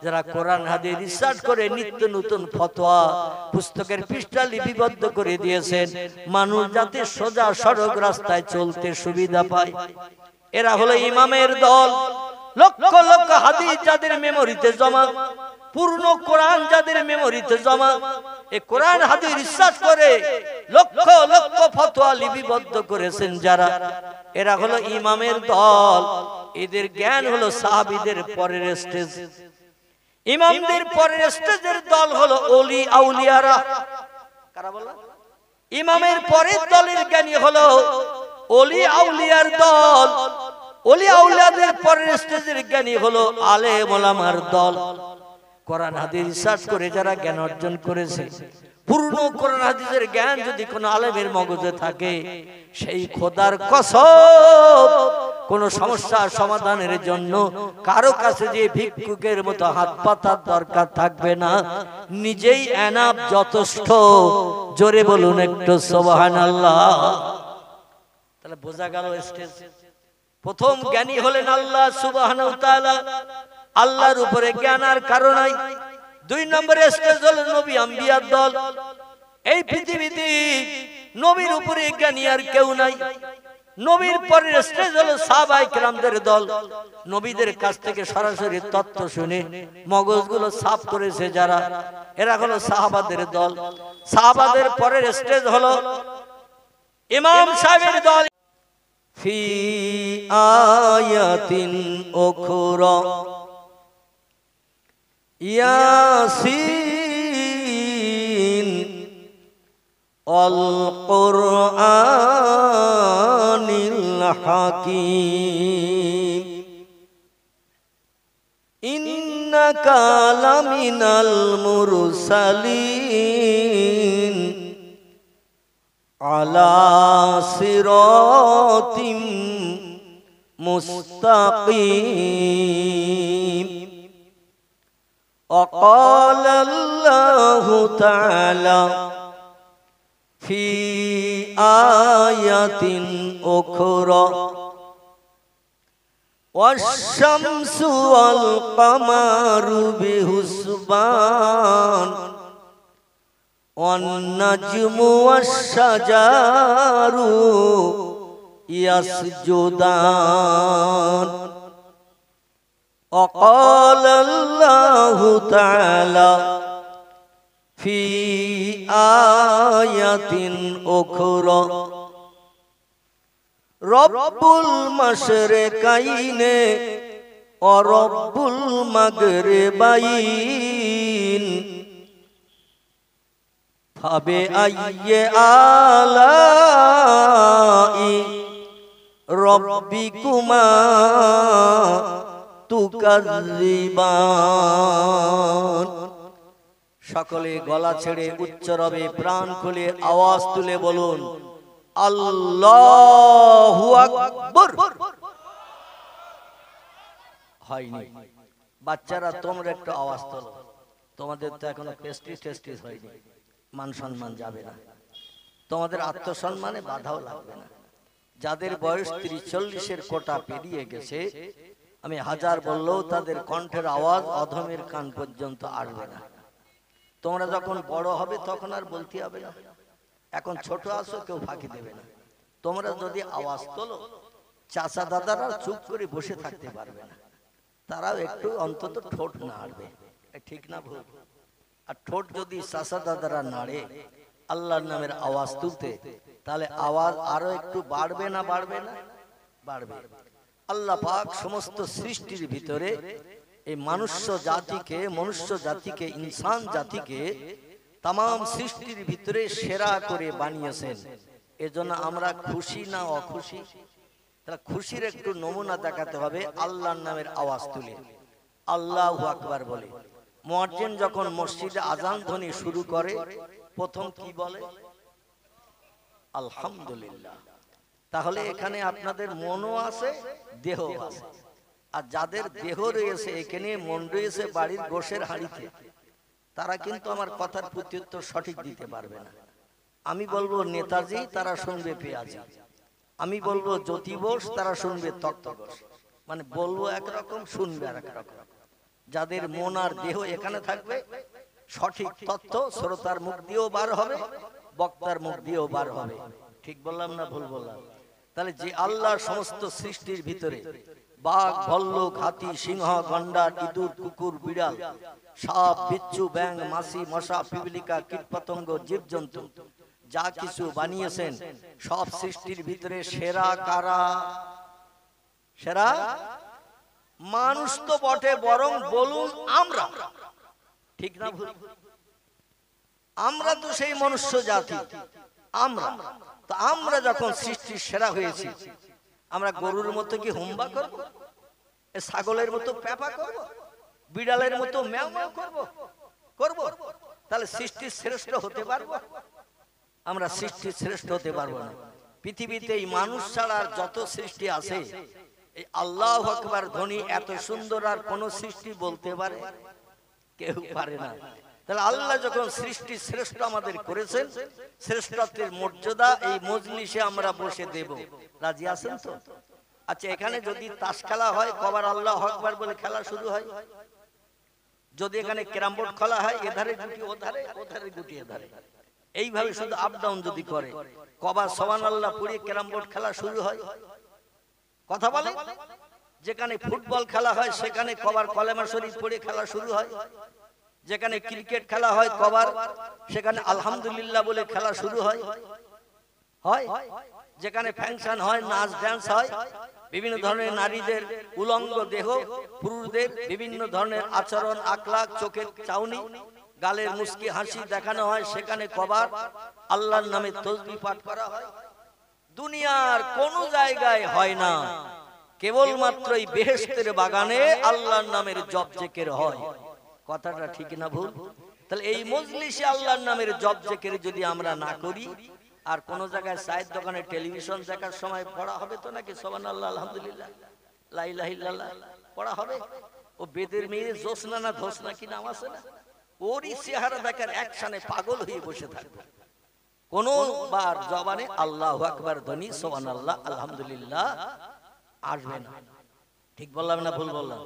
যারা কোরআন হাদিস রিসার্চ করে নিত্য নতুন ফতোয়া পুস্তকের পৃষ্ঠা লিপিবদ্ধ করে দিয়েছেন, মানুষ যাতে সোজা সড়ক রাস্তায় চলতে সুবিধা পায়। এরা হলো ইমামের দল। লক্ষ লক্ষ হাদিস যাদের মেমোরিতে জমা, পূর্ণ কোরআন যাদের মেমোরিতে জমা, এই কোরআন হাদিস রিসার্চ করে লক্ষ লক্ষ ফতোয়া লিপিবদ্ধ করেছেন যারা, এরা হলো ইমামের দল। এদের জ্ঞান হলো সাহাবীদের পরের স্টেজ। ইমামদের পরের স্টেজের দল হলো ওলি আউলিয়ারা। কারা বলো? ইমামের পরের দলের জ্ঞানী হলো ওলি আউলিয়ার দল। ওলি আউলিয়াদের পরের স্টেজের জ্ঞানী হলো আলেম ওলামার দল। কোরআন হাদিস রিসার্চ করে যারা জ্ঞান অর্জন করেছে, পূর্ণ কোরআন হাদিসের জ্ঞান যদি কোন আলেমের মগজে থাকে, সেই খোদার কসম কোন সমস্যার সমাধানের জন্য কারো কাছে যে ভিক্ষুকের মতো হাত পাতার দরকার থাকবে না, নিজেই এনাফ, যথেষ্ট। জোরে বলুন একটু সুবহানাল্লাহ। তাহলে বোঝা গেল স্টেজ। প্রথম জ্ঞানী হলেন আল্লাহ সুবহানাহু ওয়া তাআলা। আল্লাহর উপরে জ্ঞান আর কারো নাই। 2 নম্বরে স্টেজ হলো নবী আম্বিয়ার দল। এই পৃথিবীতে নবীর উপরে জ্ঞানী আর কেউ নাই। নবীর পরের স্টেজ হলো সাহাবায়ে কেরামদের দল। নবীদের কাছ থেকে সরাসরি তথ্য শুনে মগজগুলো সাফ করেছে যারা, এরা হলো সাহাবাদের দল। সাহাবাদের পরের স্টেজ হলো ইমাম সাহেবের দল। ফি আয়াতিন উখরা ইয়াসিন আল কুরআনিল হাকীম ইন্নাকা লামিনাল মুরসালিন আলা সিরাতিম মুস্তাকিম। وقال الله تعالى في آية أخرى والشمس والقمر بحسبان والنجم والشجر يسجدان وقال الله تعالى في آية أخرى رب المشرقين ورب المغربين فبأي آلاء ربكما তুকাজ্জিবান। সকলে গলা ছেড়ে উচ্চ রবে প্রাণ খুলে আওয়াজ তুলে বলুন আল্লাহু আকবার। হয়নি বাচ্চারা, তোমরা একটু আওয়াজ তোলো। তোমাদের তো এখনো টেস্টিস হয়নি, মান সম্মান যাবে না, তোমাদের আত্মসম্মানে বাধাও লাগবে না। যাদের বয়স 30-40-এর কোটা পেরিয়ে গেছে, আমি হাজার বললেও তাদের কণ্ঠের আওয়াজ অধমের কান পর্যন্ত আসবে না। তোমরা যখন বড় হবে তখন আর বলতে হবে না। এখন ছোট আছো, কেউ ফাঁকি দেবে না। তোমরা যদি আওয়াজ তোলো, চাচা দাদারা চুপ করে বসে থাকতে পারবে না, তারাও একটু অন্তত ঠোঁট নাড়বে। ঠিক না ভুল? আর ঠোঁট যদি চাচা দাদারা নাড়ে আল্লাহর নামের আওয়াজ তুলতে, তাহলে আওয়াজ আরো একটু বাড়বে না বাড়বে না? বাড়বে। আল্লাহ পাক সমস্ত সৃষ্টির ভিতরে এই মনুষ্য জাতিকে ইনসান জাতিকে তাম সৃষ্টির ভিতরে সেরা করে বানিয়েছেন। এজন্য আমরা খুশি না অখুশি? তাহলে খুশির একটু নমুনা দেখাতে হবে। আল্লাহর নামের আওয়াজ তুলে আল্লাহু আকবার বলে মুয়াজ্জিন যখন মসজিদে আযান ধ্বনি শুরু করে প্রথম কি বলে? আলহামদুলিল্লাহ। তাহলে এখানে আপনাদের মনও আছে, দেহ আছে। আর যাদের দেহ রয়েছে এখানে, মন রয়েছে বাড়ির গোশের হাঁড়িতে, তারা কিন্তু আমার কথার প্রত্যুত্তর সঠিক দিতে পারবে না। আমি বলবো নেতাজি, তারা শুনবে পেঁয়াজি। আমি বলবো জ্যোতি বোস, তারা শুনবে তক্ত বোস। মানে বলবো একরকম, শুনবে আর একরকম। যাদের মন আর দেহ এখানে থাকবে, সঠিক তথ্য শ্রোতার মুখ দিয়েও বার হবে, বক্তার মুখ দিয়েও বার হবে। ঠিক বললাম না ভুল বললাম? তাহলে যে আল্লাহর সমস্ত সৃষ্টির ভিতরে বাঘ, ভল্লুক, হাতি, সিংহ, গন্ডার, ইঁদুর, কুকুর, বিড়াল, সাপ, বিচ্ছু, ব্যাঙ, মাছি, মশা, পিপলিকা, কীটপতঙ্গ, জীবজন্তু যা কিছু বানিয়েছেন, সব সৃষ্টির ভিতরে সেরা কারা? সেরা মানুষ তো বটে, বরং বলুন আমরা। ঠিক না ভুল? আমরা তো সেই মনুষ্য জাতি। আমরা তো আমরা যখন সৃষ্টির সেরা হয়েছি, আমরা গরুর মতো কি হুম্বা করব? ছাগলের মতো প্যাপা করব? বিড়ালের মতো ম্যাও ম্যাও করব? করব? তাহলে সৃষ্টির শ্রেষ্ঠ হতে পারবো? আমরা সৃষ্টির শ্রেষ্ঠ হতে পারবো না। পৃথিবীতে এই মানুষ ছাড়া যত সৃষ্টি আছে, এই আল্লাহু আকবার ধ্বনি এত সুন্দর আর কোন সৃষ্টি বলতে পারে? কেউ পারে না। তাহলে আল্লাহ যখন সৃষ্টি শ্রেষ্ঠ আমাদের করেছেন, শ্রেষ্ঠত্বের মর্যাদা এই মজলিসে আমরা বসে দেব। রাজি আছেন তো? আচ্ছা, এখানে যদি তাস খেলা হয়, কবার আল্লাহু আকবার বলে খেলা শুরু হয়। যদি এখানে ক্যারাম বোর্ড খেলা হয়, এধারে গুটি ওধারে, ওধারে গুটি এধারে, এইভাবে শুধু আপ ডাউন যদি করে, কবার সুবহানাল্লাহ পড়ে ক্যারাম বোর্ড খেলা শুরু হয়? কথা বলে। যেখানে ফুটবল খেলা হয় সেখানে কবার কলেমা শরীফ পড়ে খেলা শুরু হয়? যেখানে ক্রিকেট খেলা হয় কবার সেখানে আলহামদুলিল্লাহ বলে খেলা শুরু হয়? হয়। যেখানে ফাংশন হয়, নাচ ডান্স হয়, বিভিন্ন ধরনের নারীদের উলঙ্গ দেহ, পুরুষদের বিভিন্ন ধরনের আচরণ, আখলাক, চোখের চাউনি, গালের মুস্কি হাসি দেখানো হয়, সেখানে কবার আল্লাহর নামে তাসবিহ পাঠ করা হয়? দুনিয়ার কোন জায়গায় হয় না, কেবলমাত্র এই বেহেশতের বাগানে আল্লাহর নামের জপ জিকির হয়। কথাটা ঠিক না ভুল? তাহলে এই মজলিসে আল্লাহর নামের জপ জিকির যদি আমরা না করি, আর কোন জায়গায় চায়ের দোকানে টেলিভিশন দেখার সময় পড়া হবে তো নাকি সুবহানাল্লাহ, আলহামদুলিল্লাহ, লা ইলাহা ইল্লাল্লাহ পড়া হবে? ও বেদের মেয়ে জোসনা না ধোসনা কি নাম আছে না, ওরই চেহারা দেখার একসানে পাগল হয়ে বসে থাকবে। কোনবার জবানে আল্লাহু আকবার ধ্বনি, সুবহানাল্লাহ, আলহামদুলিল্লাহ আসবে না। ঠিক বললাম না ভুল বললাম?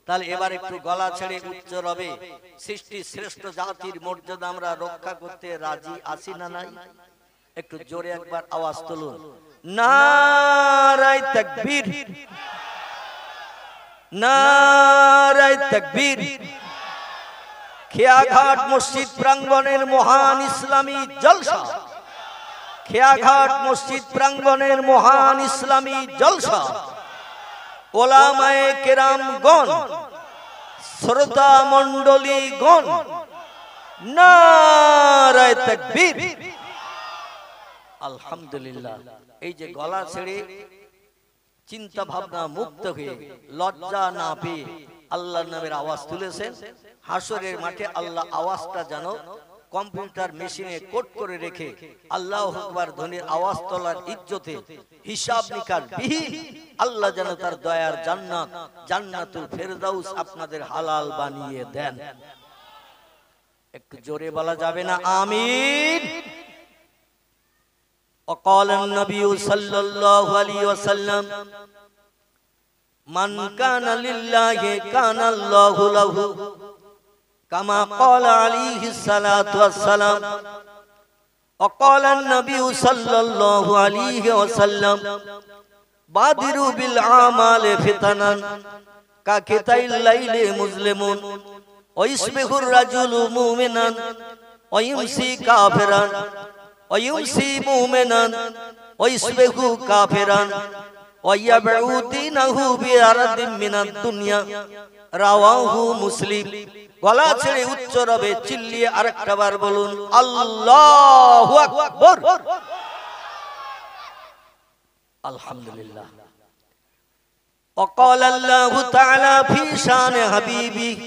তাহলে এবার একটু গলা ছেড়ে উচ্চ রবে সৃষ্টি শ্রেষ্ঠ জাতির মর্যাদা আমরা রক্ষা করতে রাজি আছি না নাই? একটু জোরে একবার আওয়াজ তুলুন, নারায়ে তাকবীর, নারায়ে তাকবীর। খেয়াঘাট মসজিদ প্রাঙ্গণের মহান ইসলামী জলসা, খেয়াঘাট মসজিদ প্রাঙ্গণের মহান ইসলামী জলসা, ওলামায়ে কেরামগণ, শ্রোতা মণ্ডলীগণ, নারায়ে তাকবীর, আলহামদুলিল্লাহ। এই যে গলা ছেড়ে চিন্তা ভাবনা মুক্ত হয়ে লজ্জা না পেয়ে আল্লাহর নামের আওয়াজ তুলেছেন, হাসরের মাঠে আল্লাহ আওয়াজটা যেন কম্পিউটার মেশিনে কোড করে রেখে আল্লাহু আকবার ধ্বনির আওয়াজ তোলার ইজ্জতে হিসাব নিকাশ বিহীন আল্লাহ যেন তার দয়ার জান্নাত, জান্নাতুল ফেরদাউস আপনাদের হালাল বানিয়ে দেন। একটু জোরে বলা যাবে না আমিন? وقال النبي صلى الله عليه وسلم من كان لله كان الله له كما قال عليه الصلاة والسلام وقال النبي صلى الله عليه وسلم بادروا بالأعمال فتنا كقطع الليل مظلم ويصبح الرجل مؤمنا ويمسي كافرا ويمسي مؤمنا ويصبح كافرا ويبيع دينه بعرض من الدنيا رواه مسلم। গলা ছেড়ে উচ্চ রবে চিল্লিয়ে আরেকটা বার বলুন আল্লাহু আকবার। আলহামদুলিল্লাহ। وقال الله تعالى في شان حبيبه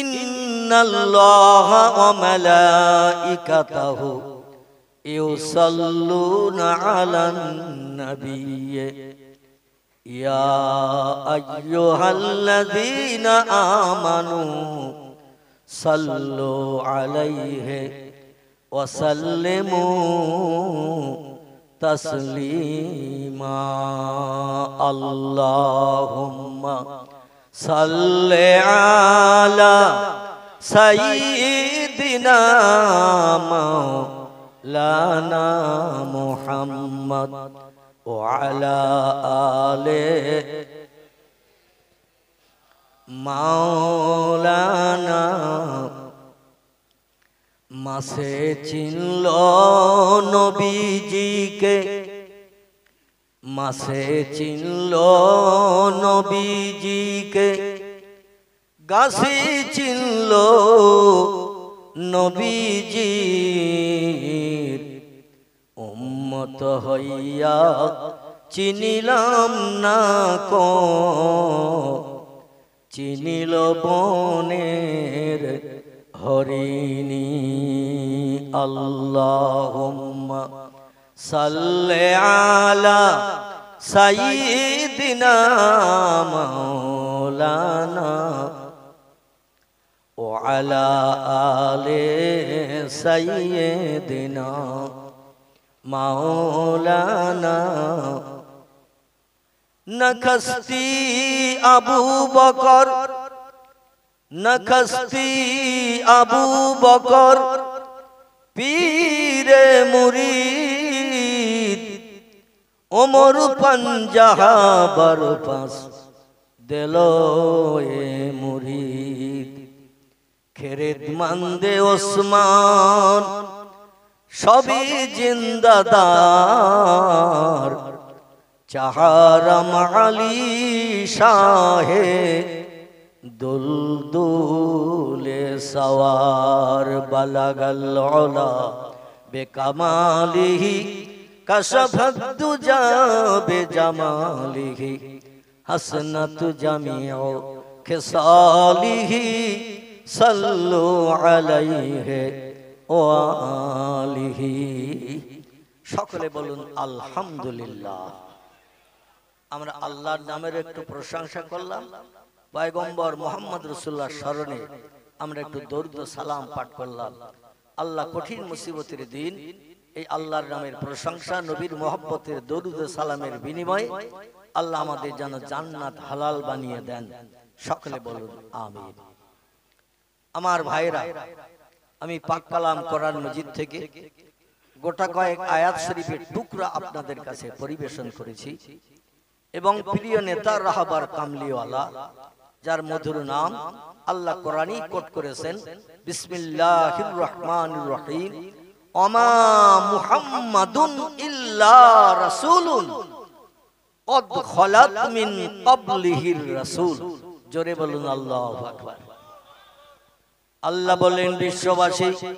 إن الله وملائكته يصلون على النبي يا أيها الذين آمنوا صلوا عليه وسلموا تسليما اللهم صل على سيدنا مولانا محمد وعلى آله مولانا মাসে চিনল নবীজিকে, মাসে চিনল নবীজিকে, গাছে চিনল নবীজির উম্মত হইয়া চিনিলাম না কো, চিনিল বনের হরিণী। আল্লাহুম্মা সাল্লি আলা সাইয়্যিদিনা মাওলানা ওয়া আলা আলি সাইয়্যিদিনা মাওলানা। নখস্তি আবু বকর, নখস্তি আবু বকর পীরে মুরিদ, ওমর পঞ্জাহাবার পাস দিল এ মুরিদ। খেরেত মন্দে ওসমান সবই জিন্দাদার, চাহারাম আলী শাহে দুলদুলে সওয়ার। বালাগাল উলা বেকামালিহি কাশফাদ দুজা বেজামালিহি হাসনাত জামিউ খিসালিহি সাল্লু আলাইহি ওয়া আলিহি। সকলে বলুন আলহামদুলিল্লাহ। আমরা আল্লাহর নামের একটু প্রশংসা করলাম, পয়গম্বর মুহাম্মদ রাসূলুল্লাহর স্মরণে আমরা একটু দরুদ ও সালাম পাঠ করলাম। আল্লাহ কঠিন মুসিবতের দিন এই আল্লাহর নামের প্রশংসা, নবীর মহব্বতের দরুদ ও সালামের বিনিময়ে আল্লাহ আমাদের যেন জান্নাত হালাল বানিয়ে দেন। সকলে বলুন আমিন। আমার ভাইরা, আমি পাক কালাম কোরআন মজিদ থেকে গোটা কয়েক আয়াত শরীফের টুকরা আপনাদের কাছে পরিবেশন করেছি এবং প্রিয় নেতা রাহবার কামলিওয়ালা, যার মধুর নাম আল্লাহ কোরআনই কোট করেছেন, বিসমিল্লাহির রহমানির রহিম, ওমা মুহাম্মাদুন ইল্লা রাসূলুন কদ খালাত মিন ক্বাবলিহির রাসূল। জোরে বলুন আল্লাহু আকবার। আল্লাহ বলেন, বিশ্ববাসী